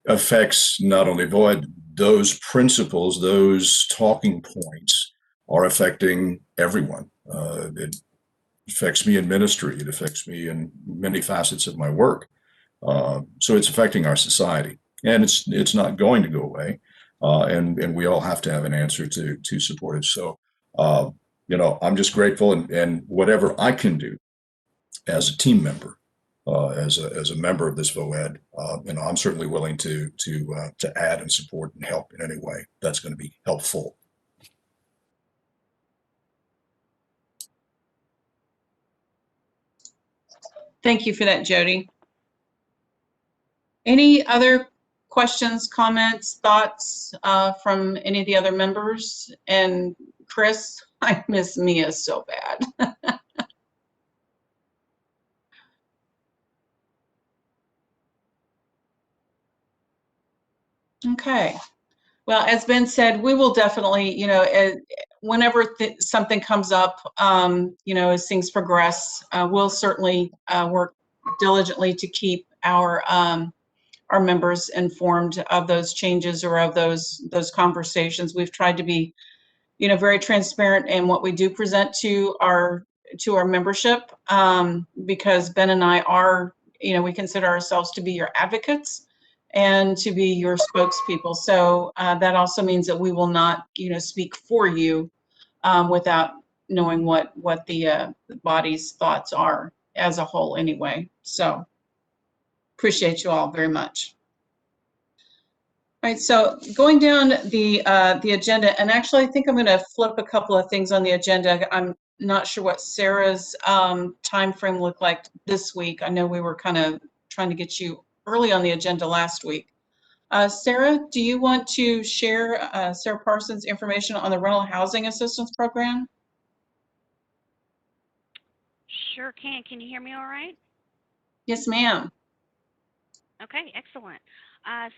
affects not only VOAD, those principles, those talking points are affecting everyone. It affects me in ministry. It affects me in many facets of my work. So it's affecting our society, and it's not going to go away. And we all have to have an answer to support it. So I'm just grateful, and whatever I can do as a team member, as a member of this VOED, I'm certainly willing to add and support and help in any way that's going to be helpful. Thank you for that, Jody. Any other questions, comments, thoughts from any of the other members? And Chris, I miss Mia so bad. Okay. Well, as Ben said, we will definitely, whenever something comes up, as things progress, we'll certainly work diligently to keep our members informed of those changes or of those conversations. We've tried to be, very transparent in what we do present to our membership, because Ben and I are, we consider ourselves to be your advocates and to be your spokespeople. So that also means that we will not, speak for you without knowing what the body's thoughts are as a whole anyway. So appreciate you all very much. All right, so going down the agenda, and actually I think I'm going to flip a couple of things on the agenda. I'm not sure what Sarah's time frame looked like this week. I know we were kind of trying to get you early on the agenda last week. Sarah, do you want to share Sarah Parsons' information on the rental housing assistance program? Sure can. Can you hear me all right? Yes, ma'am. Okay, excellent.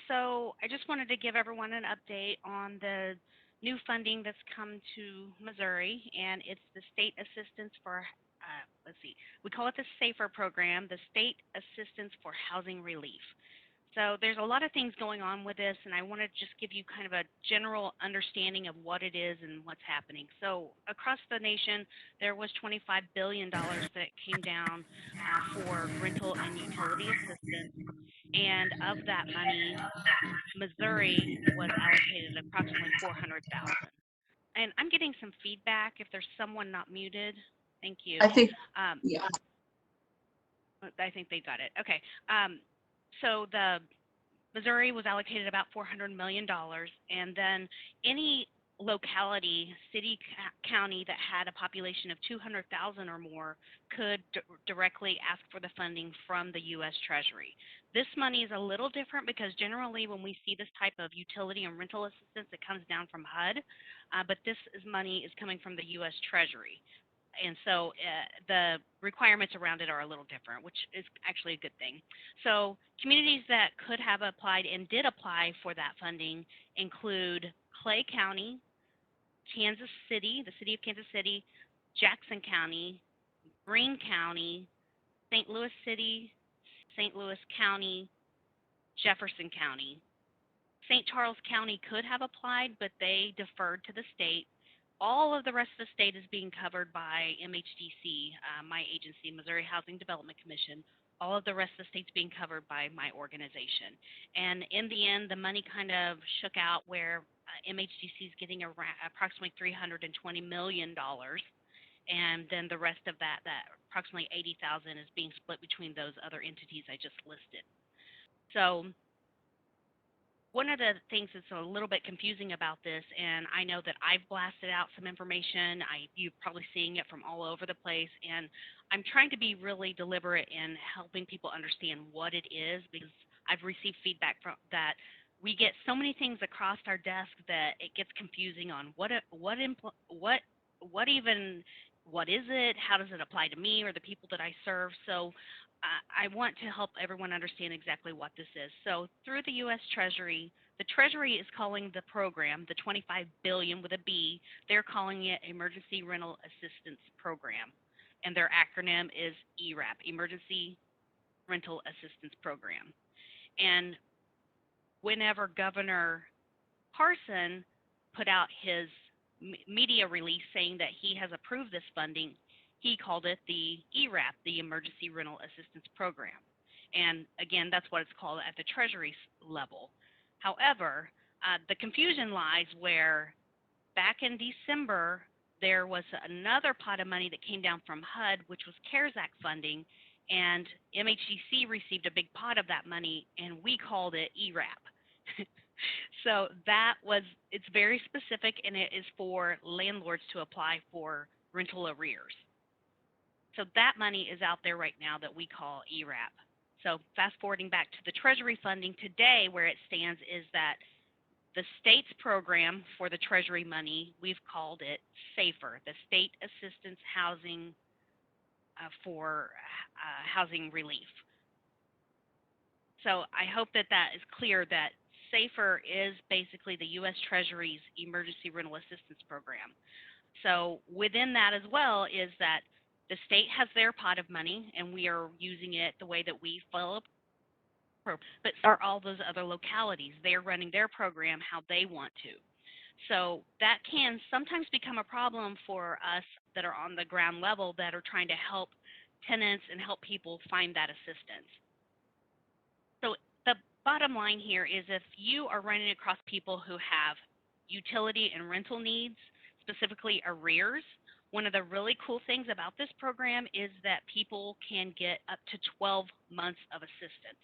So I just wanted to give everyone an update on the new funding that's come to Missouri, and it's the State Assistance for, let's see, we call it the SAFER program, the State Assistance for Housing Relief. So there's a lot of things going on with this, and I want to just give you kind of a general understanding of what it is and what's happening. So across the nation, there was $25 billion that came down for rental and utility assistance. And of that money, Missouri was allocated approximately 400,000. And I'm getting some feedback if there's someone not muted. Thank you. I think, yeah. I think they got it. Okay. So the Missouri was allocated about $400 million, and then any locality, city, county that had a population of 200,000 or more could directly ask for the funding from the U.S. Treasury. This money is a little different because generally when we see this type of utility and rental assistance, it comes down from HUD, but this money is coming from the U.S. Treasury. And so the requirements around it are a little different, which is actually a good thing. So communities that could have applied and did apply for that funding include Clay County, Kansas City, the city of Kansas City, Jackson County, Greene County, St. Louis City, St. Louis County, Jefferson County. St. Charles County could have applied, but they deferred to the state. All of the rest of the state is being covered by MHDC, my agency, Missouri Housing Development Commission. All of the rest of the state's being covered by my organization. And in the end, the money kind of shook out where MHDC is getting approximately $320 million. And then the rest of that approximately 80,000 is being split between those other entities I just listed. So one of the things that's a little bit confusing about this, and I know that I've blasted out some information, you're probably seeing it from all over the place, and I'm trying to be really deliberate in helping people understand what it is, because I've received feedback from that we get so many things across our desk that it gets confusing on what is it, how does it apply to me or the people that I serve. So I want to help everyone understand exactly what this is. So through the U.S. Treasury, the Treasury is calling the program, the $25 billion with a B, they're calling it Emergency Rental Assistance Program. And their acronym is ERAP, Emergency Rental Assistance Program. And whenever Governor Parson put out his media release saying that he has approved this funding, he called it the ERAP, the Emergency Rental Assistance Program. And again, that's what it's called at the Treasury level. However, the confusion lies where back in December, there was another pot of money that came down from HUD, which was CARES Act funding, and MHDC received a big pot of that money, and we called it ERAP. So it's very specific, and it is for landlords to apply for rental arrears. So that money is out there right now that we call ERAP. So fast forwarding back to the Treasury funding today, where it stands is that the state's program for the Treasury money, we've called it SAFER, the State Assistance Housing for Housing Relief. So I hope that that is clear that SAFER is basically the U.S. Treasury's Emergency Rental Assistance Program. So within that as well is that the state has their pot of money, and we are using it the way that we follow. But are all those other localities, they're running their program how they want to. So that can sometimes become a problem for us that are on the ground level that are trying to help tenants and help people find that assistance. So the bottom line here is if you are running across people who have utility and rental needs, specifically arrears, one of the really cool things about this program is that people can get up to 12 months of assistance.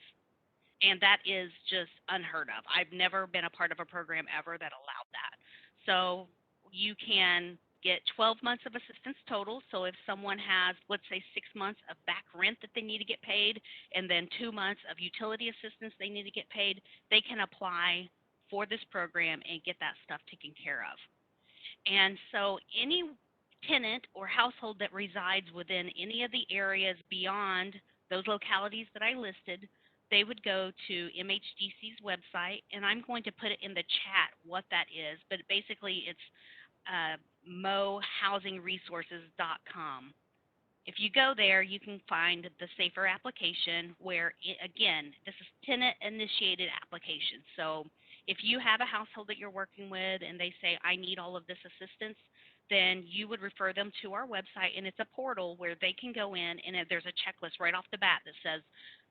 And that is just unheard of. I've never been a part of a program ever that allowed that. So you can get 12 months of assistance total. So if someone has, let's say, 6 months of back rent that they need to get paid, and then 2 months of utility assistance they need to get paid, they can apply for this program and get that stuff taken care of. And so any tenant or household that resides within any of the areas beyond those localities that I listed, they would go to MHDC's website, and I'm going to put it in the chat what that is, but basically it's mohousingresources.com. If you go there, you can find the SAFER application where, again, this is tenant-initiated application. So if you have a household that you're working with and they say, I need all of this assistance, then you would refer them to our website, and it's a portal where they can go in, and there's a checklist right off the bat that says,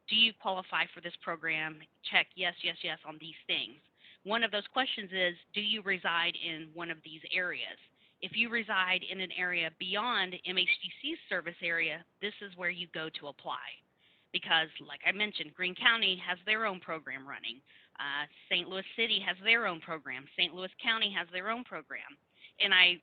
do you qualify for this program? Check yes, yes, yes on these things. One of those questions is, do you reside in one of these areas? If you reside in an area beyond MHDC's service area, this is where you go to apply. Because, like I mentioned, Greene County has their own program running. St. Louis City has their own program. St. Louis County has their own program. And I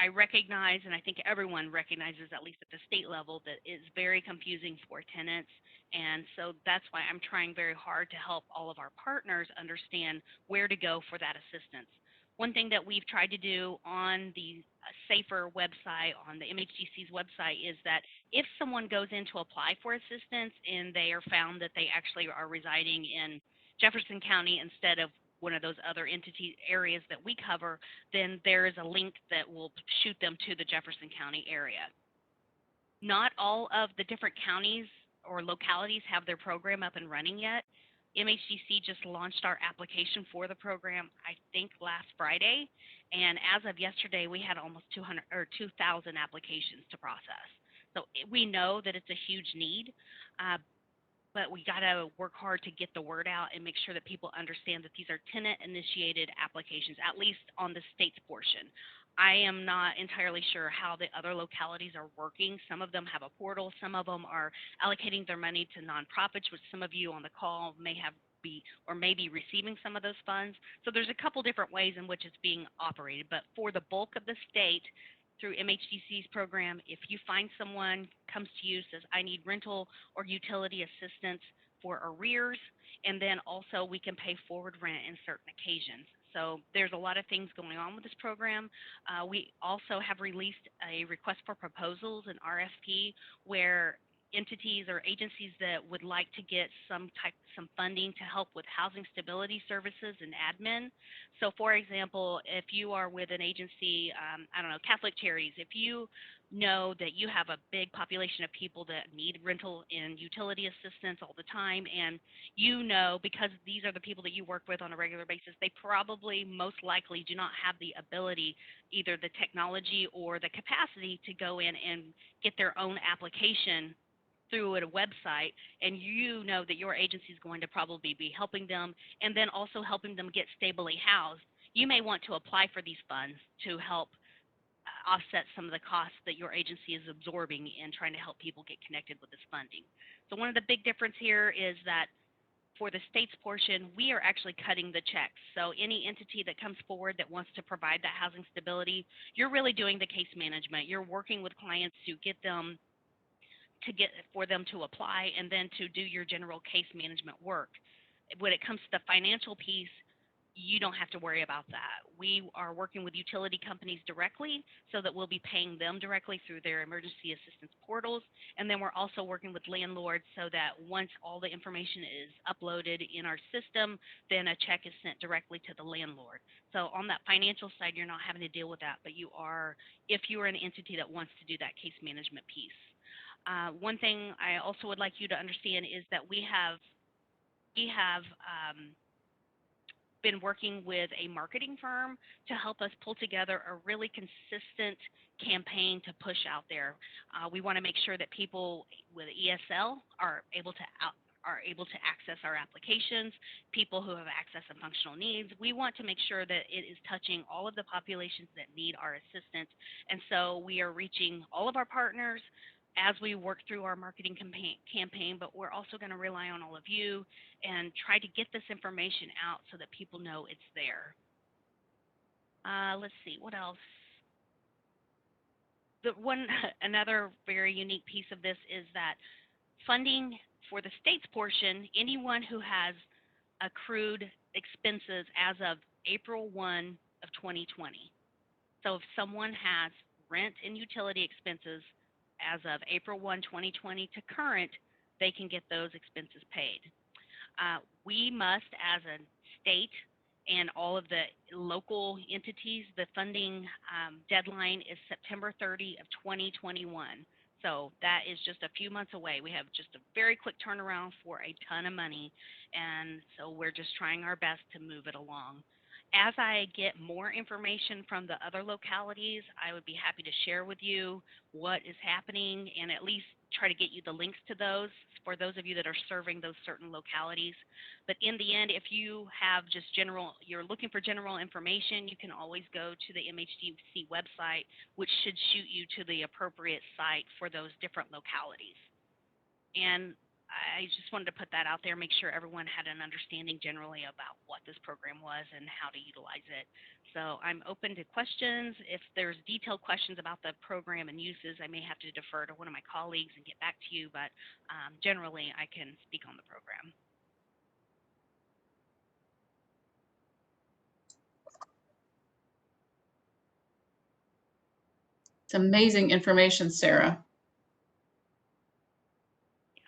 recognize, and I think everyone recognizes, at least at the state level, that it's very confusing for tenants. And so that's why I'm trying very hard to help all of our partners understand where to go for that assistance. One thing that we've tried to do on the SAFER website, on the MHDC's website, is that if someone goes in to apply for assistance and they are found that they actually are residing in Jefferson County instead of one of those other entity areas that we cover, then there is a link that will shoot them to the Jefferson County area. Not all of the different counties or localities have their program up and running yet. MHDC just launched our application for the program, I think, last Friday. And as of yesterday, we had almost 2,000 applications to process. So we know that it's a huge need, but we got to work hard to get the word out and make sure that people understand that these are tenant-initiated applications, at least on the state's portion. I am not entirely sure how the other localities are working. Some of them have a portal. Some of them are allocating their money to nonprofits, which some of you on the call may be receiving some of those funds. So there's a couple different ways in which it's being operated. But for the bulk of the state, through MHDC's program, if you find someone comes to you, says, I need rental or utility assistance for arrears, and then also we can pay forward rent in certain occasions. So there's a lot of things going on with this program. We also have released a request for proposals, an RFP, where entities or agencies that would like to get some funding to help with housing stability services and admin. So for example, if you are with an agency, I don't know, Catholic Charities, if you know that you have a big population of people that need rental and utility assistance all the time, and you know, because these are the people that you work with on a regular basis, they probably most likely do not have the ability, either the technology or the capacity to go in and get their own application through a website, and you know that your agency is going to probably be helping them and then also helping them get stably housed. You may want to apply for these funds to help offset some of the costs that your agency is absorbing in trying to help people get connected with this funding. So one of the big difference here is that for the state's portion, we are actually cutting the checks. So any entity that comes forward that wants to provide that housing stability, you're really doing the case management. You're working with clients to get for them to apply and then to do your general case management work. When it comes to the financial piece, you don't have to worry about that. We are working with utility companies directly so that we'll be paying them directly through their emergency assistance portals. And then we're also working with landlords so that once all the information is uploaded in our system, then a check is sent directly to the landlord. So on that financial side, you're not having to deal with that, but you are, if you are an entity that wants to do that case management piece. One thing I also would like you to understand is that we have been working with a marketing firm to help us pull together a really consistent campaign to push out there. We want to make sure that people with ESL are able to access our applications, people who have access and functional needs. We want to make sure that it is touching all of the populations that need our assistance. And so we are reaching all of our partners as we work through our marketing campaign, but we're also going to rely on all of you and try to get this information out so that people know it's there. Let's see, what else? Another very unique piece of this is that funding for the state's portion, anyone who has accrued expenses as of April 1 of 2020. So if someone has rent and utility expenses as of April 1, 2020 to current, they can get those expenses paid. We must, as a state and all of the local entities, the funding deadline is September 30 of 2021. So that is just a few months away. We have just a very quick turnaround for a ton of money, and so we're just trying our best to move it along. As I get more information from the other localities, I would be happy to share with you what is happening and at least try to get you the links to those for those of you that are serving those certain localities. But in the end, if you have just you're looking for general information, you can always go to the MHDC website, which should shoot you to the appropriate site for those different localities. And I just wanted to put that out there, make sure everyone had an understanding generally about what this program was and how to utilize it. So I'm open to questions. If there's detailed questions about the program and uses, I may have to defer to one of my colleagues and get back to you, but generally I can speak on the program. It's amazing information, Sarah.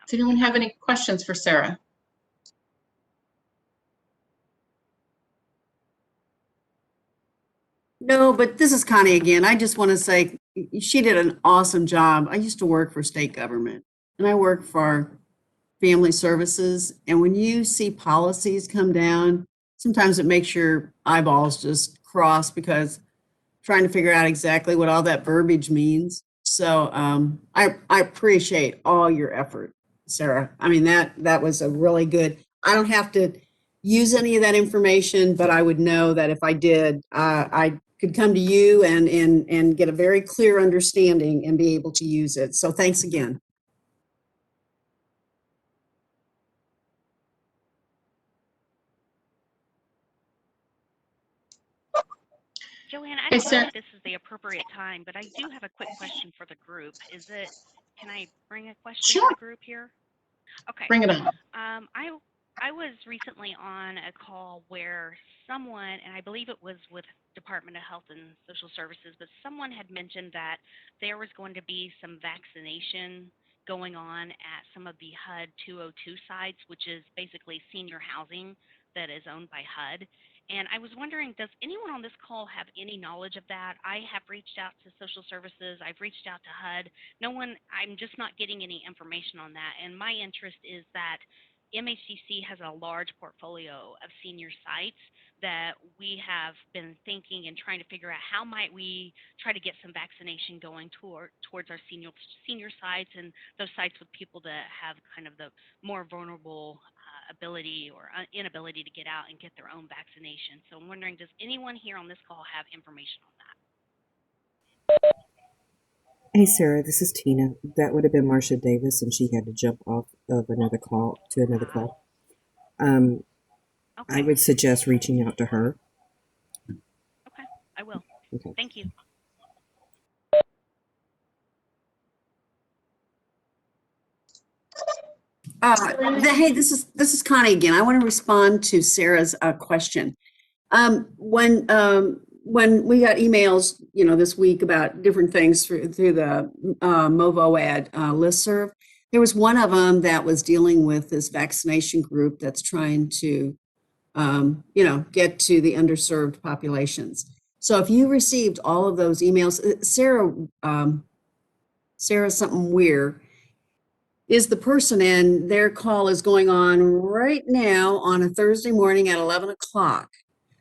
Does anyone have any questions for Sarah? No, but this is Connie again. I just want to say she did an awesome job. I used to work for state government and I work for family services. And when you see policies come down, sometimes it makes your eyeballs just cross because trying to figure out exactly what all that verbiage means. So I appreciate all your effort, Sarah. I mean, that was a really good, I don't have to use any of that information, but I would know that if I did, I could come to you and get a very clear understanding and be able to use it. So thanks again. Joanne, I Hey, don't know Sarah. if this is the appropriate time, but I do have a quick question for the group. Can I bring a question Sure. to the group here? Okay. Bring it on. I was recently on a call where someone, and I believe it was with Department of Health and Social Services, but someone had mentioned that there was going to be some vaccination going on at some of the HUD 202 sites, which is basically senior housing that is owned by HUD. And I was wondering, does anyone on this call have any knowledge of that? I have reached out to social services. I've reached out to HUD. I'm just not getting any information on that. And my interest is that MHDC has a large portfolio of senior sites that we have been thinking and trying to figure out how might we try to get some vaccination going towards our senior sites and those sites with people that have kind of the more vulnerable ability or inability to get out and get their own vaccination. So I'm wondering, does anyone here on this call have information on that? Hey, Sarah, this is Tina. That would have been Marcia Davis, and she had to jump off of another call to another call. I Okay. would suggest reaching out to her. Okay. I will. Okay. Thank you. Hey, this is Connie again. I want to respond to Sarah's question. When we got emails, this week about different things through the MOVOAD listserv, there was one of them that was dealing with this vaccination group that's trying to, get to the underserved populations. So if you received all of those emails, Sarah something weird is the person, and their call is going on right now on a Thursday morning at 11 o'clock.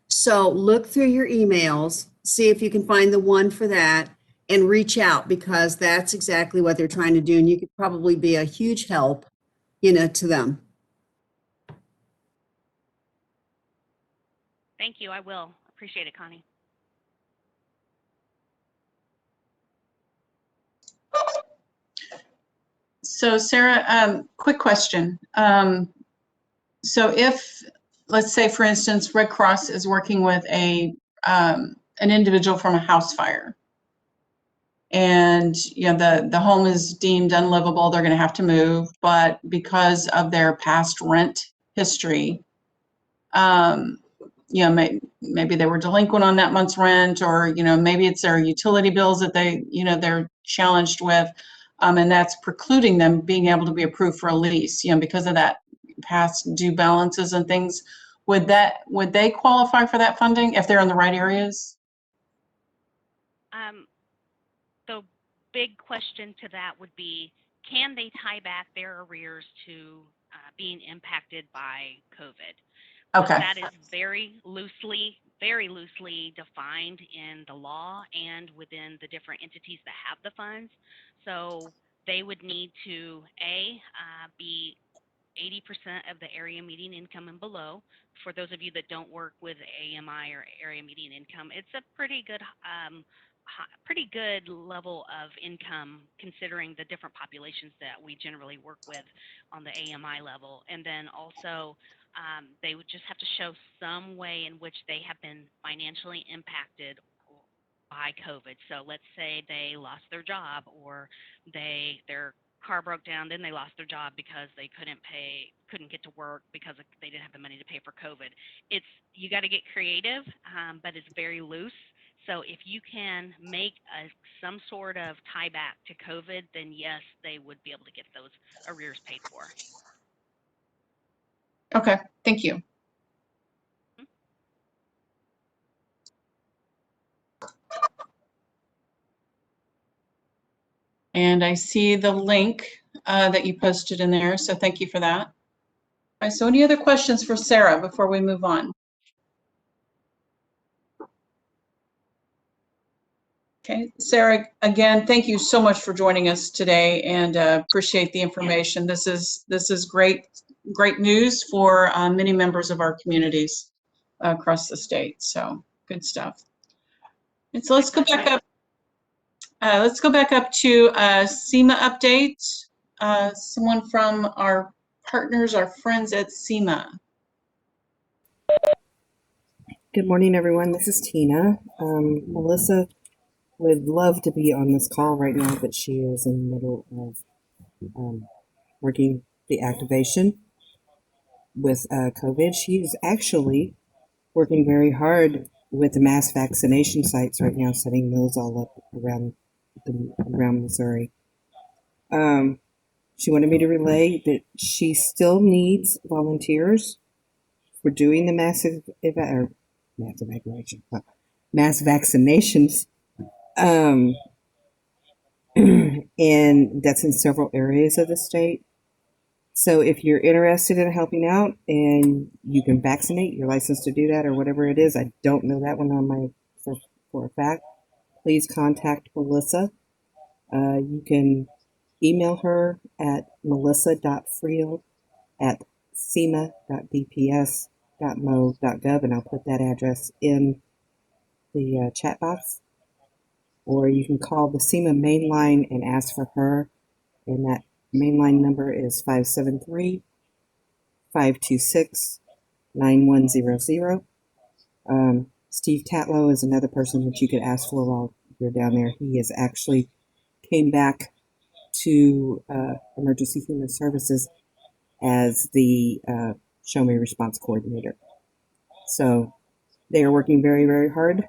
So look through your emails, see if you can find the one for that, and reach out, because that's exactly what they're trying to do. And you could probably be a huge help, to them. Thank you. I will. Appreciate it, Connie. So Sarah, quick question. So if, let's say, for instance, Red Cross is working with an individual from a house fire, and the home is deemed unlivable, they're going to have to move, but because of their past rent history, maybe they were delinquent on that month's rent, or maybe it's their utility bills that they're challenged with, and that's precluding them being able to be approved for a lease, because of that past due balances and things. Would they qualify for that funding if they're in the right areas? The big question to that would be, can they tie back their arrears to being impacted by COVID? Okay. That is very loosely defined in the law and within the different entities that have the funds. So they would need to, be 80% of the area median income and below. For those of you that don't work with AMI or area median income, it's a pretty good level of income considering the different populations that we generally work with on the AMI level. And then also they would just have to show some way in which they have been financially impacted by COVID. So let's say they lost their job, or their car broke down, then they lost their job because they couldn't get to work because they didn't have the money to pay for COVID. You got to get creative, but it's very loose. So if you can make some sort of tie back to COVID, then yes, they would be able to get those arrears paid for. Okay, thank you. And I see the link that you posted in there, so thank you for that. All right, so any other questions for Sarah before we move on? Okay, Sarah, again, thank you so much for joining us today, and appreciate the information. This is great news for many members of our communities across the state. So good stuff. And so let's go back up. Let's go back up to SEMA update. Someone from our partners, our friends at SEMA. Good morning, everyone. This is Tina. Melissa would love to be on this call right now, but she is in the middle of working the activation with COVID. She's actually working very hard with the mass vaccination sites right now, setting those all up around Missouri. She wanted me to relay that she still needs volunteers for doing the mass vaccinations. And that's in several areas of the state. So if you're interested in helping out and you can vaccinate, you're licensed to do that or whatever it is, I don't know that one for a fact, please contact Melissa. You can email her at melissa.friel@sema.dps.mo.gov, and I'll put that address in the chat box. or you can call the SEMA main line and ask for her. And that main line number is 573-526-9100. Steve Tatlow is another person that you could ask for while you're down there. He has actually came back to Emergency Human Services as the Show Me Response Coordinator. So they are working very, very hard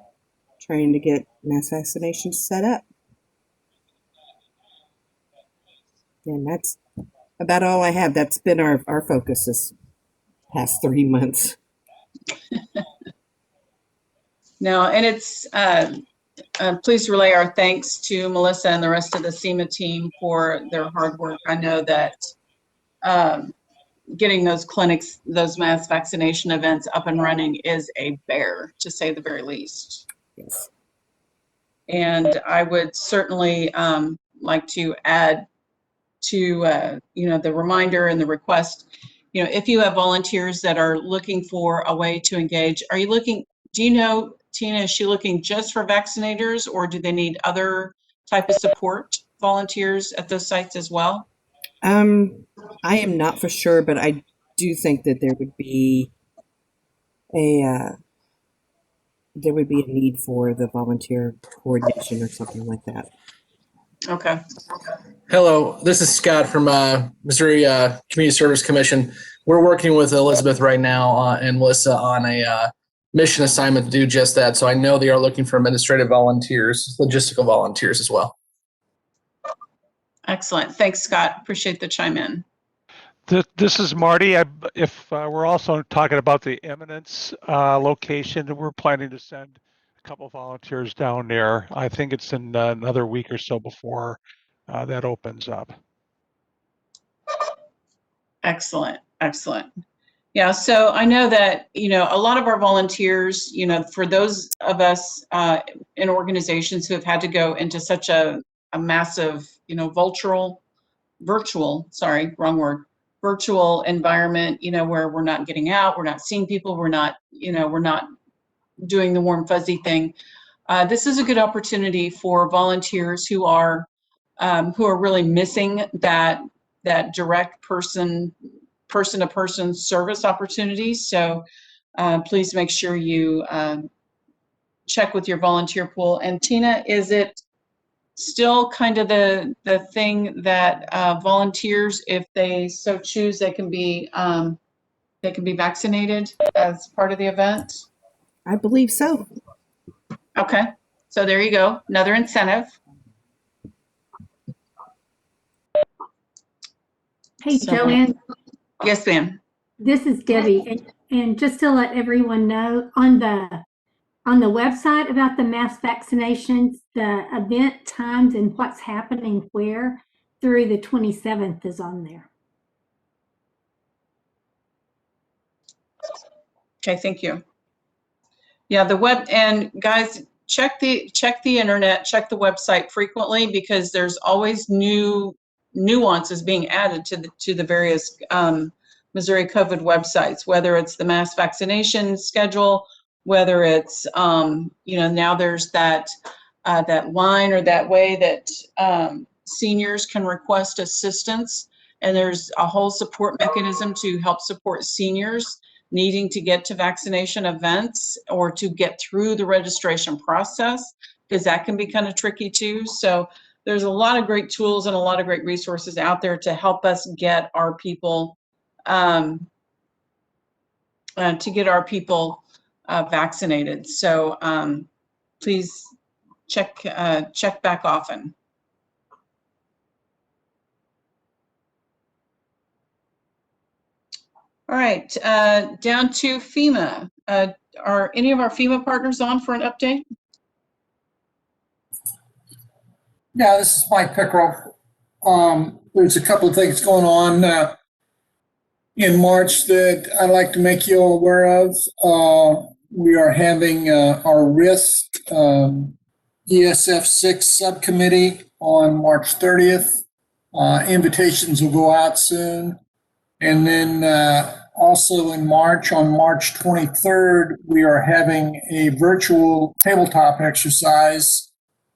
trying to get mass vaccinations set up. And that's about all I have. That's been our focus this past 3 months. No, and it's, please relay our thanks to Melissa and the rest of the SEMA team for their hard work. I know that getting those clinics, those mass vaccination events up and running is a bear, to say the very least. Yes. And I would certainly like to add to the reminder and the request. If you have volunteers that are looking for a way to engage, are you looking? Do you know, Tina, is she looking just for vaccinators, or do they need other type of support volunteers at those sites as well? I am not for sure, but I do think that there would be a need for the volunteer coordination or something like that. Okay. Hello, this is Scott from Missouri Community Service Commission. We're working with Elizabeth right now and Melissa on a mission assignment to do just that. So I know they are looking for administrative volunteers, logistical volunteers as well. Excellent. Thanks, Scott. Appreciate the chime in. This is Marty. If we're also talking about the Eminence location, we're planning to send a couple volunteers down there. I think it's in another week or so before that opens up. Excellent. Excellent. Yeah, so I know that, a lot of our volunteers, for those of us in organizations who have had to go into such a massive, virtual environment, where we're not getting out, we're not seeing people, we're not doing the warm fuzzy thing. This is a good opportunity for volunteers who are really missing that direct person-to-person service opportunities. So please make sure you check with your volunteer pool. And Tina, is it still kind of the thing that volunteers, if they so choose, they can be vaccinated as part of the event? I believe so. Okay, so there you go, another incentive. Hey, So, Joanne, yes, ma'am. this is Debbie, and just to let everyone know, on the website about the mass vaccinations, the event times and what's happening where through the 27th is on there. Okay, thank you. Yeah, the web, and guys, check the internet, check the website frequently, because there's always new nuances being added to the various Missouri COVID websites, whether it's the mass vaccination schedule, whether it's now there's that line or that way that seniors can request assistance, and there's a whole support mechanism to help support seniors needing to get to vaccination events or to get through the registration process, because that can be kind of tricky too. So there's a lot of great tools and a lot of great resources out there to help us get our people vaccinated. So please check back often. All right, down to FEMA. Are any of our FEMA partners on for an update? Yeah, this is Mike Pickrell. There's a couple of things going on in March that I'd like to make you all aware of. We are having our risk ESF6 subcommittee on March 30th. Invitations will go out soon. And then also in March, on March 23rd, we are having a virtual tabletop exercise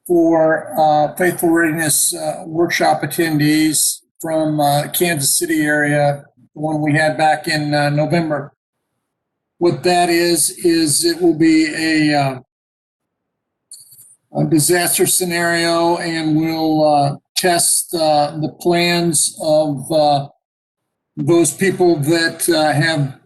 for Faithful Readiness workshop attendees from Kansas City area, the one we had back in November. What that is it will be a disaster scenario, and we'll test the plans of those people that have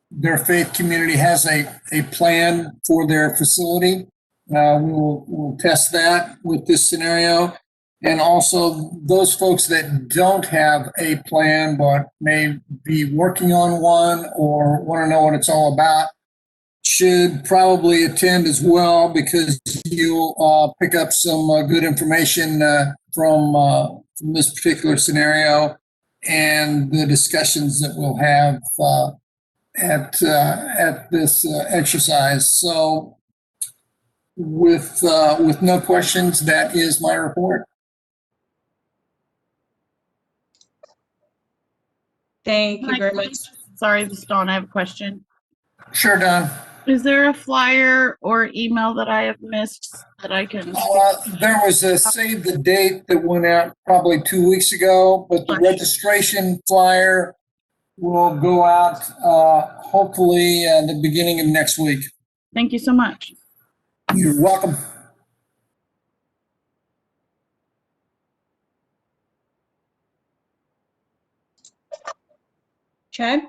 their faith community has a plan for their facility. We'll test that with this scenario. And also those folks that don't have a plan but may be working on one or want to know what it's all about should probably attend as well, because you'll pick up some good information from this particular scenario and the discussions that we'll have at this exercise. So with no questions, that is my report. Thank you very much. Sorry, this is Dawn. I have a question. Sure, Don. Is there a flyer or email that I have missed that I can? There was a save the date that went out probably 2 weeks ago, but the registration flyer will go out hopefully the beginning of next week. Thank you so much. You're welcome. Okay.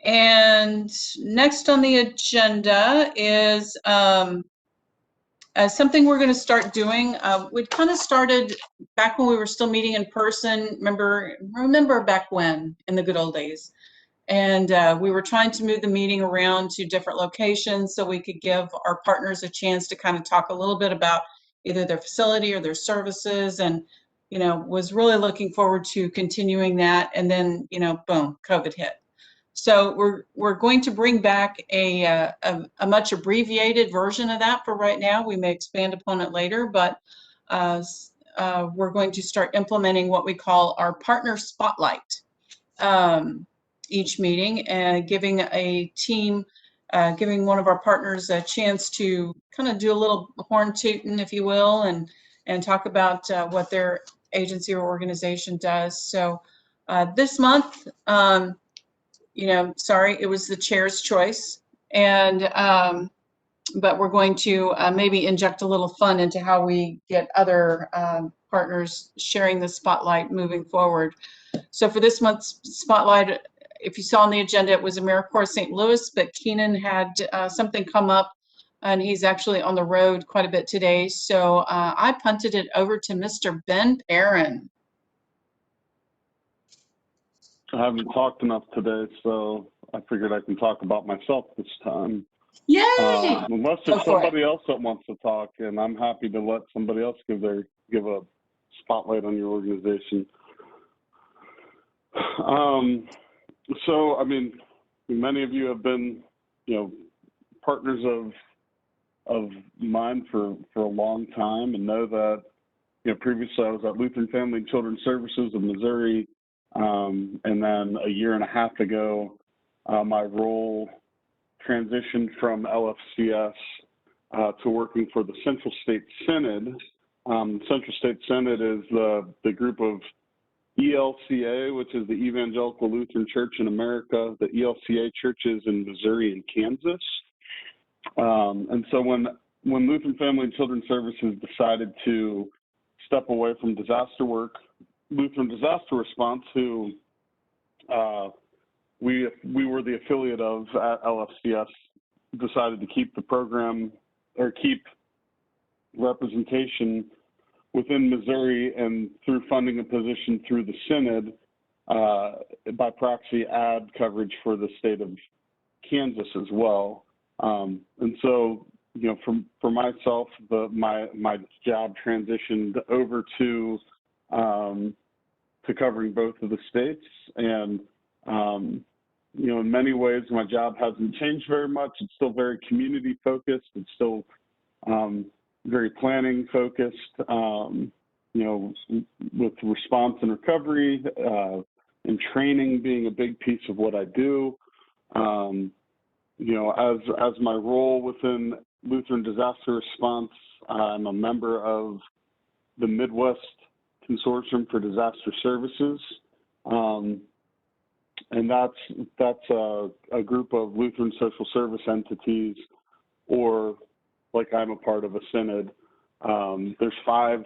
And next on the agenda is something we're going to start doing. We kind of started back when we were still meeting in person. Remember back when, in the good old days. And we were trying to move the meeting around to different locations so we could give our partners a chance to kind of talk a little bit about either their facility or their services, and was really looking forward to continuing that. And then boom, COVID hit. So we're going to bring back a much abbreviated version of that for right now. We may expand upon it later, but we're going to start implementing what we call our partner spotlight each meeting, and giving a team, giving one of our partners a chance to kind of do a little horn tooting, if you will, and talk about what their agency or organization does. So this month, sorry, it was the chair's choice. And, but we're going to maybe inject a little fun into how we get other partners sharing the spotlight moving forward. So for this month's spotlight, if you saw on the agenda, it was AmeriCorps St. Louis, but Keenan had something come up, and he's actually on the road quite a bit today. So I punted it over to Mr. Ben Perrin. I haven't talked enough today, so I figured I can talk about myself this time. Yay! Unless there's somebody else that wants to talk, and I'm happy to let somebody else give a spotlight on your organization. So, I mean, many of you have been, partners of mine for a long time, and know that, previously I was at Lutheran Family and Children's Services of Missouri. And then a year and a half ago, my role transitioned from LFCS to working for the Central State Synod. Central State Synod is the group of ELCA, which is the Evangelical Lutheran Church in America, the ELCA churches in Missouri and Kansas. And so when Lutheran Family and Children's Services decided to step away from disaster work, Lutheran Disaster Response, who we were the affiliate of at LFCS, decided to keep the program, or keep representation within Missouri, and through funding a position through the Synod, by proxy add coverage for the state of Kansas as well. And so, for myself, my job transitioned over to covering both of the states. And, in many ways, my job hasn't changed very much. It's still very community focused. It's still very planning focused, with response and recovery, and training being a big piece of what I do. As my role within Lutheran Disaster Response. I'm a member of the Midwest Consortium for Disaster Services. And that's a group of Lutheran social service entities, or like I'm a part of a synod. There's five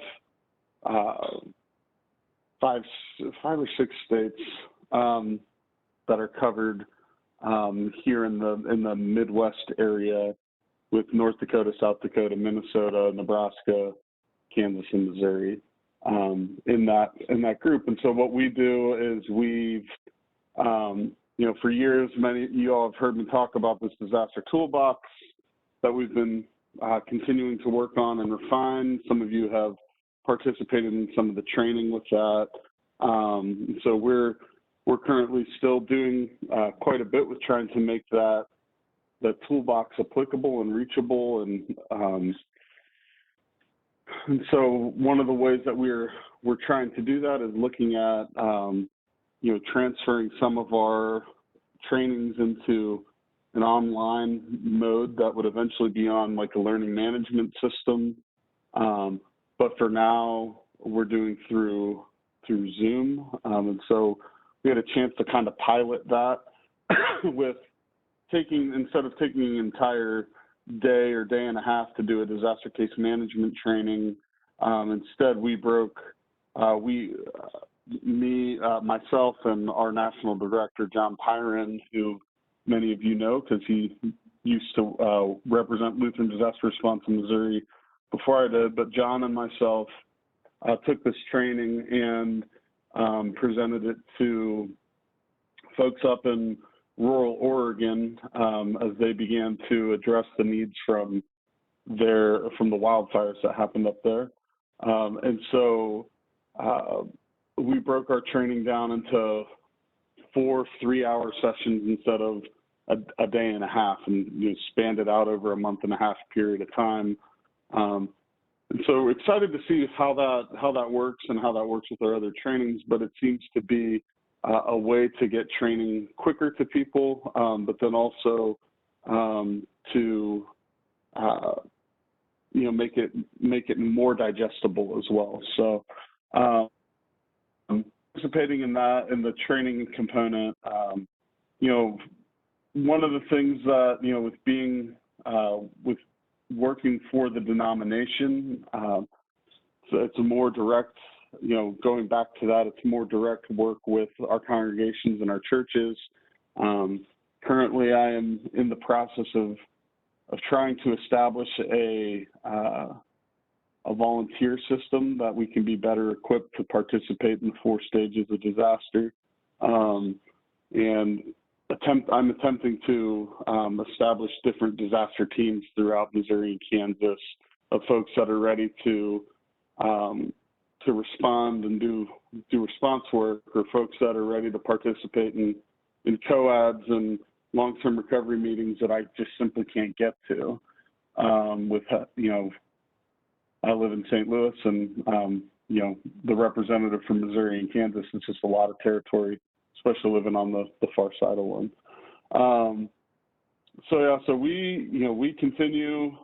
or six states that are covered here in the Midwest area, with North Dakota, South Dakota, Minnesota, Nebraska, Kansas, and Missouri in that group. And so what we do is we've for years, many of you all have heard me talk about this disaster toolbox that we've been continuing to work on and refine. Some of you have participated in some of the training with that. So we're currently still doing quite a bit with trying to make the toolbox applicable and reachable. And so one of the ways that we're trying to do that is looking at transferring some of our trainings into an online mode that would eventually be on like a learning management system. But for now, we're doing through Zoom. And so we had a chance to kind of pilot that with instead of taking an entire day or day and a half to do a disaster case management training, instead we broke, myself and our national director, John Pyron, who many of you know because he used to represent Lutheran Disaster Response in Missouri before I did, but John and myself took this training and presented it to folks up in rural Oregon as they began to address the needs from the wildfires that happened up there. And so we broke our training down into 4 3-hour sessions instead of a day and a half, and spanned it out over a month-and-a-half period of time. And so we're excited to see how that works and how that works with our other trainings, but it seems to be a way to get training quicker to people, but then also to make it more digestible as well. So participating in that, in the training component, one of the things that with being with working for the denomination, so it's a more direct, going back to that, it's more direct work with our congregations and our churches. Currently, I am in the process of trying to establish a volunteer system that we can be better equipped to participate in the 4 stages of disaster. And I'm attempting to establish different disaster teams throughout Missouri and Kansas of folks that are ready to respond and do response work, or folks that are ready to participate in COADs and long-term recovery meetings that I just simply can't get to. I live in St. Louis, and the representative from Missouri and Kansas is just a lot of territory, especially living on the far side of one. So we continue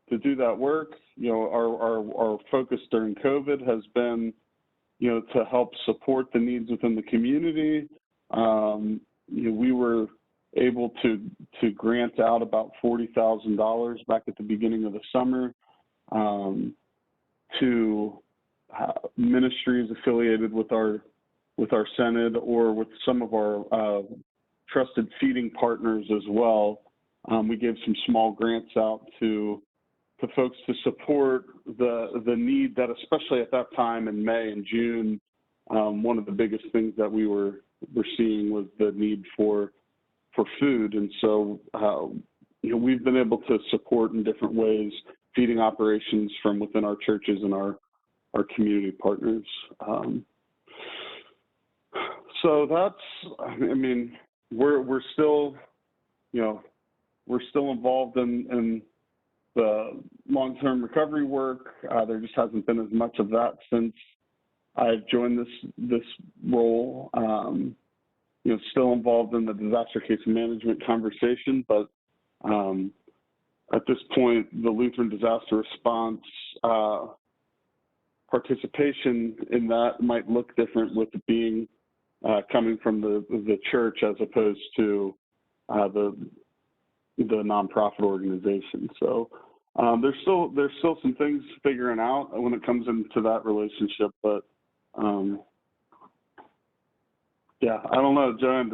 to do that work. Our focus during COVID has been, to help support the needs within the community. We were able to grant out about $40,000 back at the beginning of the summer to ministries affiliated with our synod, or with some of our trusted feeding partners as well. We gave some small grants out to folks to support the need that, especially at that time in May and June, one of the biggest things that we were seeing was the need for food. And so we've been able to support in different ways feeding operations from within our churches and our community partners. So that's, we're still, we're still involved in the long-term recovery work. There just hasn't been as much of that since I've joined this role. Still involved in the disaster case management conversation, but at this point, the Lutheran disaster response participation in that might look different with it being coming from the church as opposed to the nonprofit organization. So there's still some things figuring out when it comes into that relationship, but yeah, I don't know, Joanne,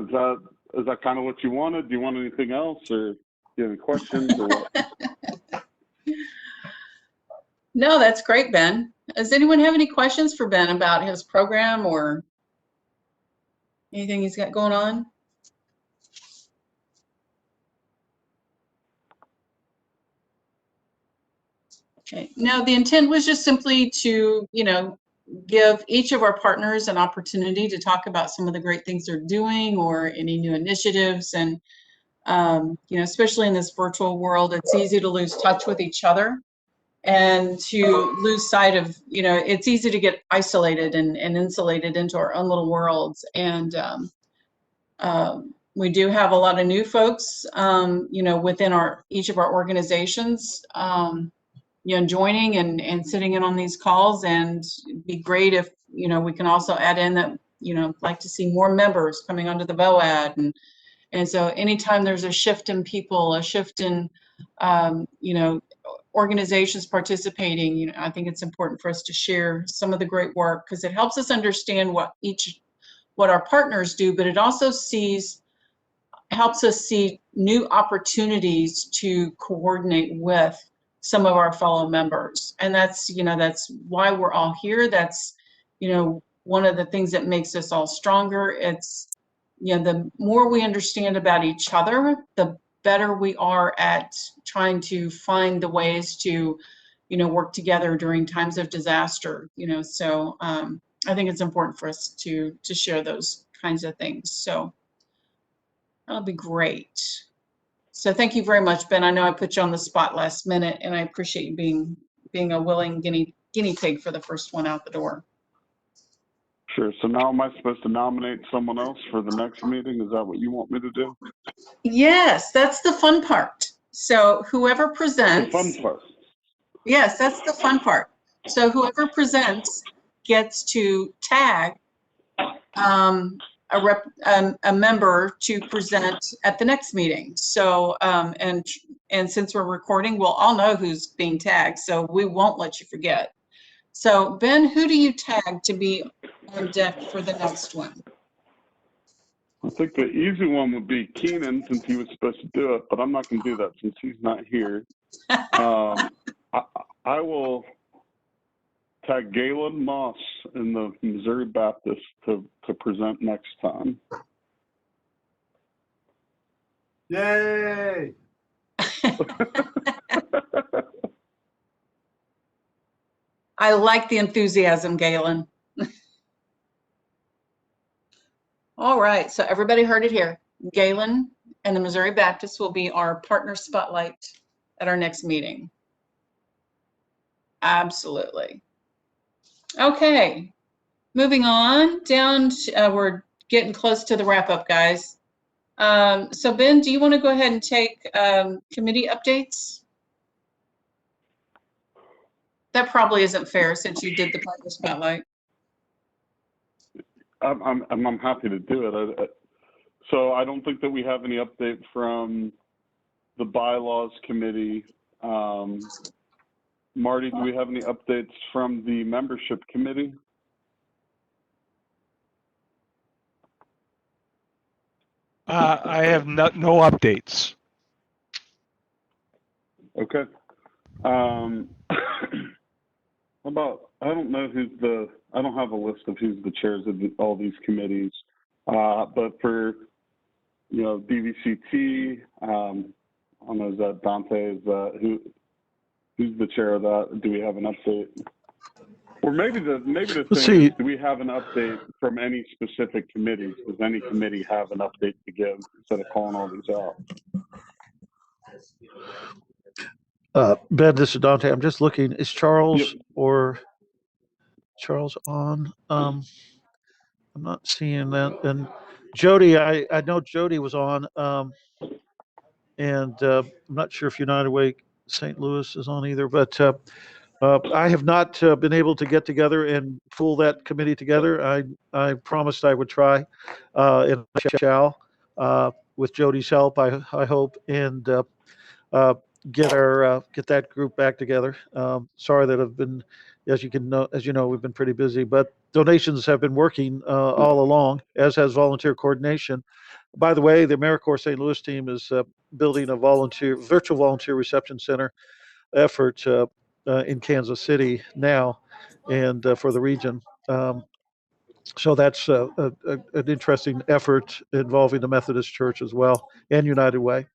is that kind of what you wanted? Do you want anything else, or do you have any questions, or what? No, that's great, Ben. Does anyone have any questions for Ben about his program or anything he's got going on? Okay. No, the intent was just simply to, give each of our partners an opportunity to talk about some of the great things they're doing or any new initiatives. And, especially in this virtual world, it's easy to lose touch with each other and to lose sight of, it's easy to get isolated and insulated into our own little worlds. And we do have a lot of new folks, within each of our organizations, joining and sitting in on these calls, and it'd be great if, we can also add in that, like to see more members coming onto the MOVOAD. And so anytime there's a shift in people, a shift in, organizations participating, I think it's important for us to share some of the great work, because it helps us understand what our partners do, but it also helps us see new opportunities to coordinate with some of our fellow members. And that's why we're all here. That's, one of the things that makes us all stronger. It's, the more we understand about each other, the better we are at trying to find the ways to, work together during times of disaster, so I think it's important for us to share those kinds of things. So that'll be great. So thank you very much, Ben. I know I put you on the spot last minute, and I appreciate you being a willing guinea pig for the first one out the door. Sure. So now am I supposed to nominate someone else for the next meeting? Is that what you want me to do? Yes, that's the fun part. So whoever presents. The fun part. Yes, that's the fun part. So whoever presents gets to tag a member to present at the next meeting. So and since we're recording, we'll all know who's being tagged, so we won't let you forget. So Ben, who do you tag to be on deck for the next one? I think the easy one would be Keenan, since he was supposed to do it, but I'm not going to do that since he's not here. I will tag Galen Moss in the Missouri Baptist to present next time. Yay! I like the enthusiasm, Galen. All right, so everybody heard it here. Galen and the Missouri Baptist will be our partner spotlight at our next meeting. Absolutely. Okay, moving on down. We're getting close to the wrap up, guys. So Ben, do you want to go ahead and take committee updates? That probably isn't fair since you did the partner spotlight. I'm happy to do it. So I don't think that we have any update from the bylaws committee. Marty, do we have any updates from the membership committee? I have no updates. Okay. How about, I don't know I don't have a list of who's the chairs of all these committees, but for, DVCT, I don't know, is that Dante, who's the chair of that? Do we have an update? Or maybe the thing is, do we have an update from any specific committees? Does any committee have an update to give instead of calling all these out? Ben, this is Dante. I'm just looking. Is Charles Yep. or Charles on? I'm not seeing that. And Jody, I know Jody was on, and I'm not sure if United Way St. Louis is on either, but I have not been able to get together and pull that committee together. I promised I would try, and I shall, with Jody's help, I hope, and uh, get that group back together. Sorry that I've been, as you know, we've been pretty busy, but donations have been working all along, as has volunteer coordination. By the way, the AmeriCorps St. Louis team is building a virtual volunteer reception center effort in Kansas City now, and for the region. So that's an interesting effort involving the Methodist Church as well and United Way,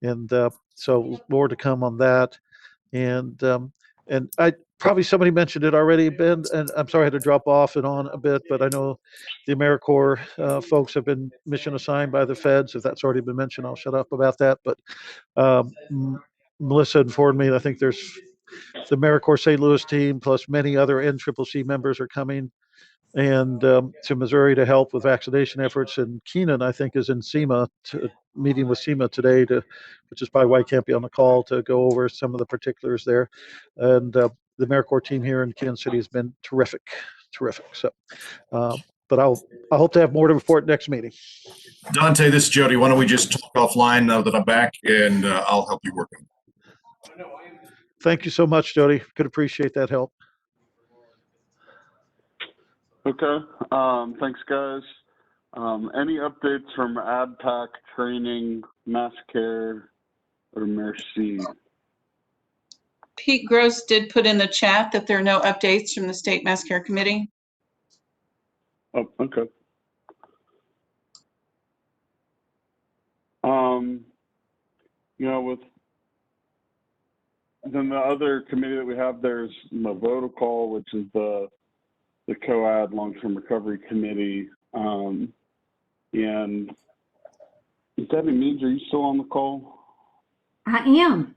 and so more to come on that. And I probably somebody mentioned it already, Ben, and I'm sorry I had to drop off and on a bit, but I know the AmeriCorps folks have been mission assigned by the feds. If that's already been mentioned, I'll shut up about that. But Melissa informed me, I think there's the AmeriCorps St. Louis team plus many other NCCC members are coming and to Missouri to help with vaccination efforts. And Keenan, I think, is in SEMA, meeting with SEMA today, which is probably why I can't be on the call, to go over some of the particulars there. And the AmeriCorps team here in Kansas City has been terrific. So, but I hope to have more to report next meeting. Dante, this is Jody. Why don't we just talk offline now that I'm back, and I'll help you work on it. Thank you so much, Jody. Could appreciate that help. Okay. Thanks, guys. Any updates from AdPac training, mass care, or Mercy? Pete Gross did put in the chat that there are no updates from the State Mass Care Committee. Oh, okay. With then the other committee that we have, there's MOVOAD, which is the COAD Long-Term Recovery Committee. And Debbie Meads, are you still on the call? I am.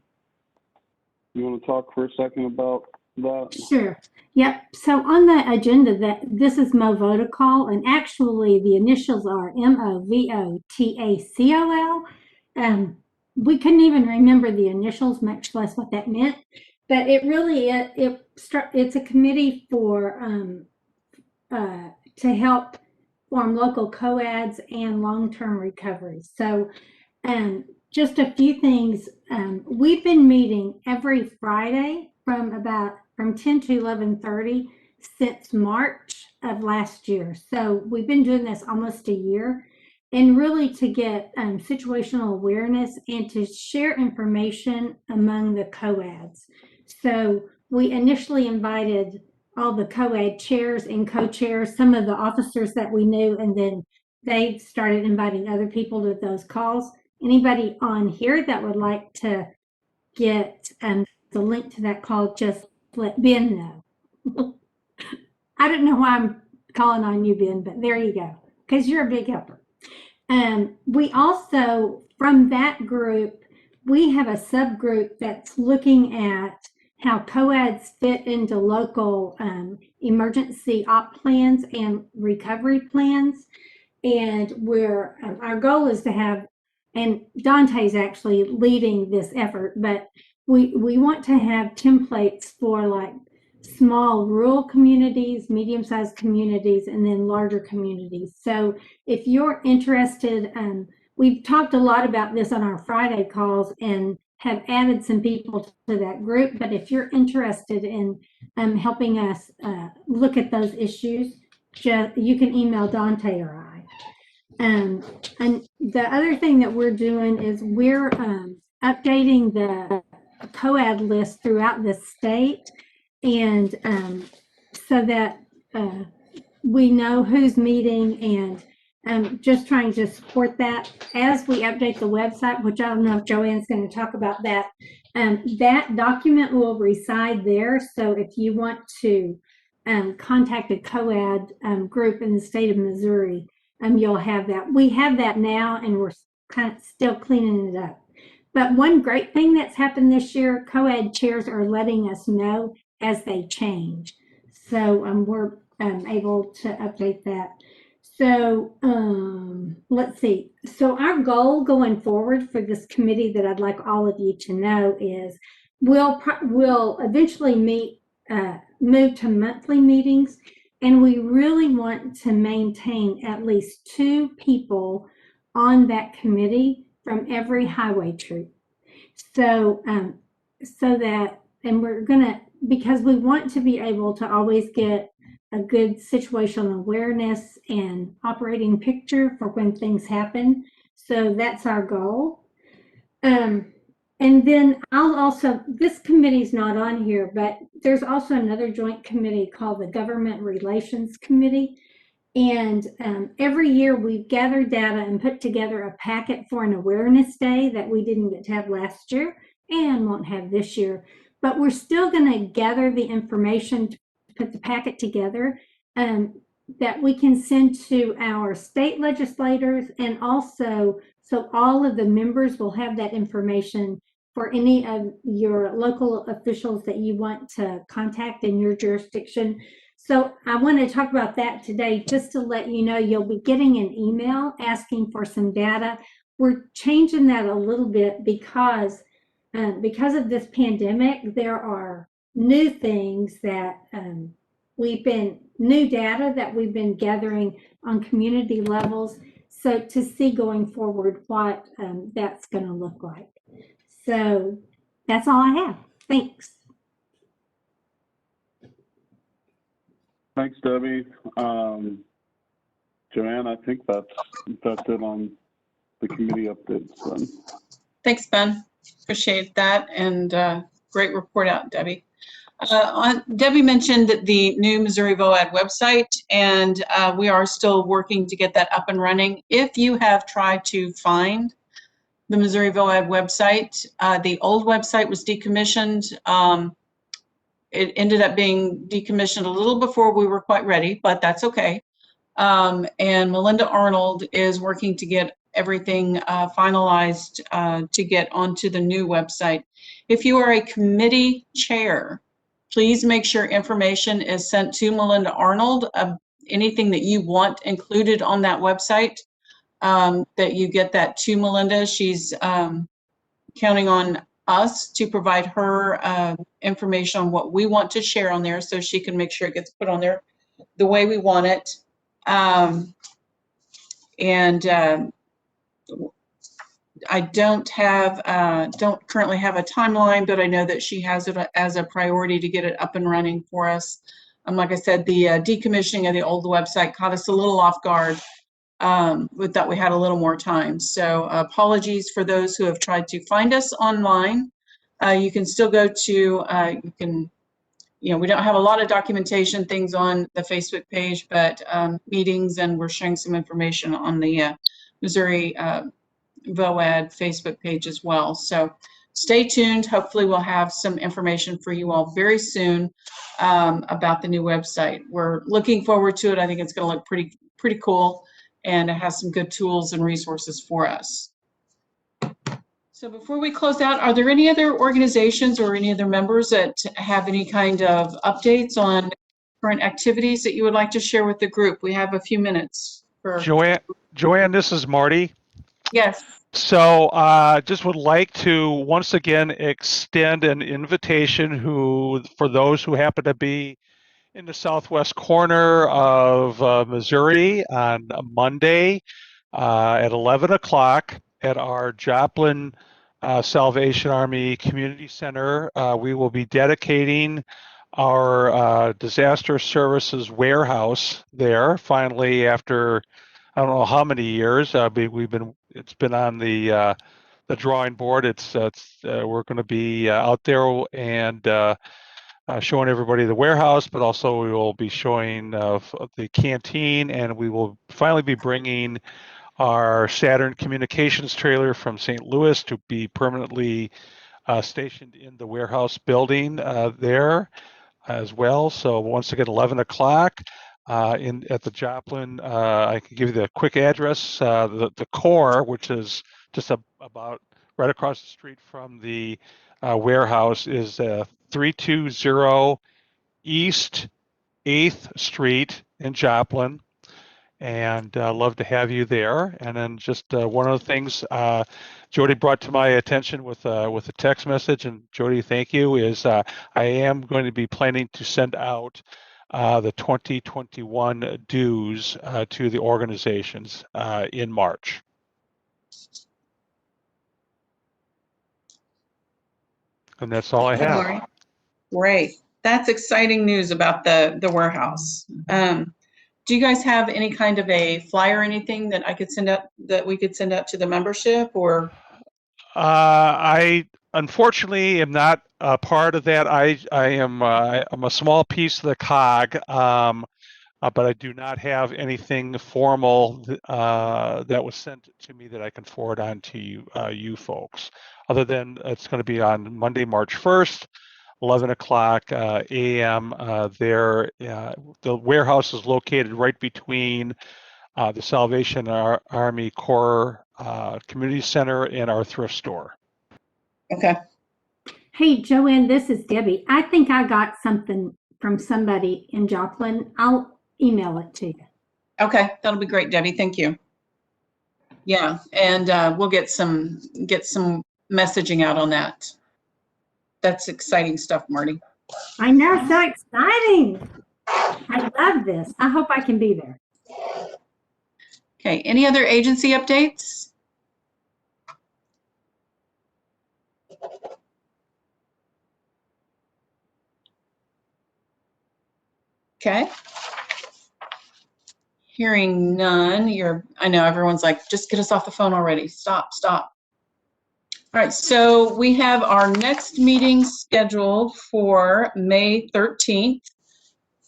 You want to talk for a second about that? Sure. Yep. So on the agenda, this is MOVOAD, and actually the initials are MOVOTACOL. We couldn't even remember the initials, much less what that meant. But it really it's a committee for to help form local COADs and long-term recovery. So just a few things. We've been meeting every Friday from 10 to 11:30 since March of last year. So we've been doing this almost a year, and really to get situational awareness and to share information among the COADs. So we initially invited all the COAD chairs and co-chairs, some of the officers that we knew, and then they started inviting other people to those calls. Anybody on here that would like to get the link to that call, just let Ben know. I don't know why I'm calling on you, Ben, but there you go, because you're a big helper. We also, from that group, we have a subgroup that's looking at how COADs fit into local emergency op plans and recovery plans. And our goal is to have, and Dante's actually leading this effort, but we want to have templates for like small rural communities, medium-sized communities, and then larger communities. So if you're interested, we've talked a lot about this on our Friday calls and have added some people to that group. But if you're interested in helping us look at those issues, you can email Dante or I. And the other thing that we're doing is we're updating the COAD list throughout the state, and so that we know who's meeting, and just trying to support that as we update the website, which I don't know if Joanne's going to talk about that. That document will reside there. So if you want to contact a COAD group in the state of Missouri, you'll have that. We have that now, and we're kind of still cleaning it up. But one great thing that's happened this year, COAD chairs are letting us know as they change. So we're able to update that. So let's see. So our goal going forward for this committee that I'd like all of you to know is we'll eventually move to monthly meetings, and we really want to maintain at least 2 people on that committee from every highway troop. So, and we're gonna, because we want to be able to always get a good situational awareness and operating picture for when things happen. So that's our goal. And then this committee's not on here, but there's also another joint committee called the Government Relations Committee. And every year we've gathered data and put together a packet for an awareness day that we didn't get to have last year and won't have this year. But we're still going to gather the information to put the packet together that we can send to our state legislators, and also so all of the members will have that information for any of your local officials that you want to contact in your jurisdiction. So I want to talk about that today, just to let you know you'll be getting an email asking for some data. We're changing that a little bit because of this pandemic. There are new things that new data that we've been gathering on community levels. So to see going forward what that's going to look like. So that's all I have. Thanks. Thanks, Debbie. Joanne, I think that's it on the committee updates then. Thanks, Ben. Appreciate that, and great report out, Debbie. Debbie mentioned the new Missouri VOAD website, and we are still working to get that up and running. If you have tried to find the Missouri VOAD website, the old website was decommissioned. It ended up being decommissioned a little before we were quite ready, but that's okay. And Melinda Arnold is working to get everything finalized to get onto the new website. If you are a committee chair, please make sure information is sent to Melinda Arnold of anything that you want included on that website, that you get that to Melinda. She's counting on us to provide her information on what we want to share on there, so she can make sure it gets put on there the way we want it. I don't currently have a timeline, but I know that she has it as a priority to get it up and running for us. Like I said, the decommissioning of the old website caught us a little off guard. We thought we had a little more time. So apologies for those who have tried to find us online. You can still go to, we don't have a lot of documentation things on the Facebook page, but meetings, and we're sharing some information on the Missouri VOAD Facebook page as well. So stay tuned. Hopefully we'll have some information for you all very soon about the new website. We're looking forward to it. I think it's going to look pretty cool, and it has some good tools and resources for us. So before we close out, are there any other organizations or any other members that have any kind of updates on current activities that you would like to share with the group? We have a few minutes. Joanne, this is Marty. Yes. So just would like to once again extend an invitation for those who happen to be in the southwest corner of Missouri on Monday at 11 o'clock at our Joplin Salvation Army Community Center. We will be dedicating our disaster services warehouse there. Finally, after I don't know how many years, it's been on the drawing board. We're going to be out there and showing everybody the warehouse, but also we will be showing the canteen, and we will finally be bringing our Saturn communications trailer from St. Louis to be permanently stationed in the warehouse building there as well. So once again, 11 o'clock at the Joplin. I can give you the quick address. The core, which is just about right across the street from the warehouse, is 320 East 8th Street in Joplin. and love to have you there. And then just one of the things Jody brought to my attention with a text message, and Jody, thank you, is I am going to be planning to send out the 2021 dues to the organizations in March. And that's all I Okay, have. Marty. Great. That's exciting news about the warehouse. Do you guys have any kind of a flyer or anything that I could send out, that we could send out to the membership, or? I unfortunately am not a part of that. I'm a small piece of the cog, but I do not have anything formal that was sent to me that I can forward on to you folks. Other than it's going to be on Monday, March 1st, 11 o'clock a.m. There, the warehouse is located right between the Salvation Army Corps Community Center and our thrift store. Okay. Hey, Joanne, this is Debbie. I think I got something from somebody in Joplin. I'll email it to you. Okay, that'll be great, Debbie. Thank you. Yeah, and we'll get some messaging out on that. That's exciting stuff, Marty. I know, so exciting. I love this. I hope I can be there. Okay, any other agency updates? Okay. Hearing none, I know everyone's like, just get us off the phone already. Stop. All right, so we have our next meeting scheduled for May 13th.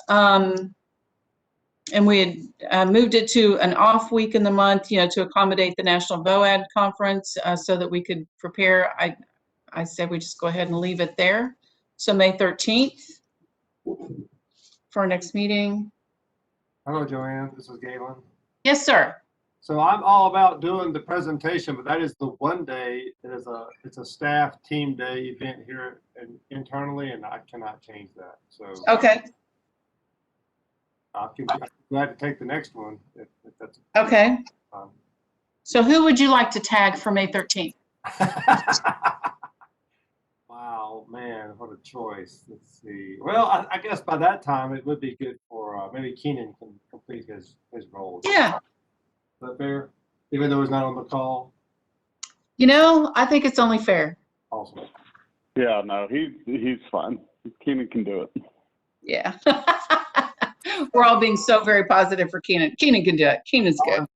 And we had moved it to an off week in the month, to accommodate the National MOVOAD conference, so that we could prepare. I said we just go ahead and leave it there. So May 13th for our next meeting. Hello, Joanne. This is Galen. Yes, sir. So I'm all about doing the presentation, but that is the one day that it's a staff team day event here internally, and I cannot change that. So Okay. I'm glad to take the next one if that's okay. So who would you like to tag for May 13th? Wow, man, what a choice. Let's see. Well, I guess by that time it would be good for maybe Keenan can complete his role. Yeah. Is that fair? Even though he's not on the call? I think it's only fair. Awesome. Yeah, no, he's fine. Keenan can do it. Yeah. We're all being so very positive for Keenan. Keenan can do it. Keenan's good.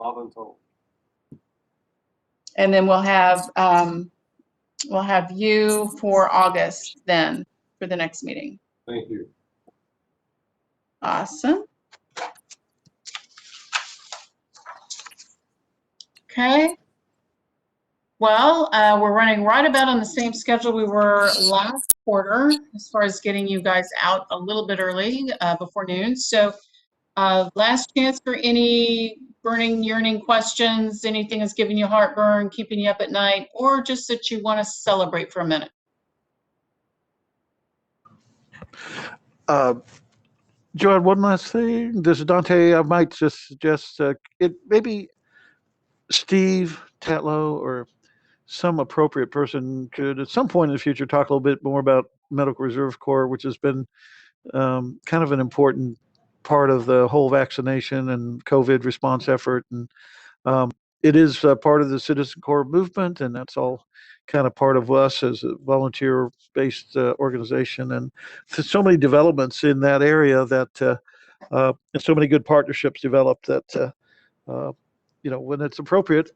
Voluntold. And then we'll have you for August then for the next meeting. Thank you. Awesome. Okay. Well, we're running right about on the same schedule we were last quarter as far as getting you guys out a little bit early before noon. So last chance for any burning, yearning questions, anything that's giving you heartburn, keeping you up at night, or just that you want to celebrate for a minute. Joanne, one last thing. This is Dante. I might just suggest maybe Steve Tatlow or some appropriate person could at some point in the future talk a little bit more about Medical Reserve Corps, which has been kind of an important part of the whole vaccination and COVID response effort. And it is part of the Citizen Corps movement, and that's all kind of part of us as a volunteer-based organization. And there's so many developments in that area that, and so many good partnerships developed that, when it's appropriate,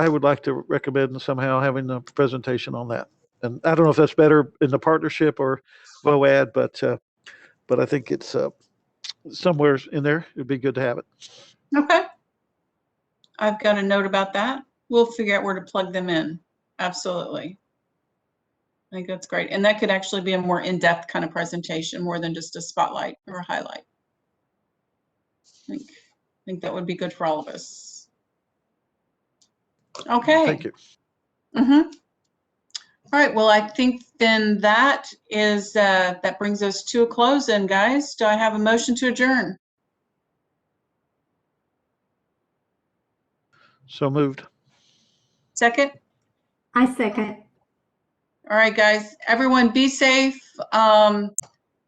I would like to recommend somehow having a presentation on that. And I don't know if that's better in the partnership or MOVOAD, but I think it's somewhere in there. It'd be good to have it. Okay. I've got a note about that. We'll figure out where to plug them in. Absolutely. I think that's great. And that could actually be a more in-depth kind of presentation, more than just a spotlight or a highlight. I think that would be good for all of us. Okay. Thank you. Mm-hmm. All right, well, I think then that is, that brings us to a close then, guys. Do I have a motion to adjourn? So moved. Second? I second. All right, guys, everyone be safe.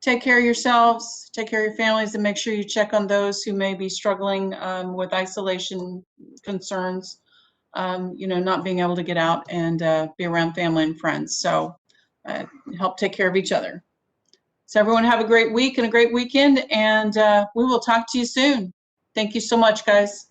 Take care of yourselves, take care of your families, and make sure you check on those who may be struggling with isolation concerns, not being able to get out and be around family and friends. So help take care of each other. So everyone have a great week and a great weekend, and we will talk to you soon. Thank you so much, guys.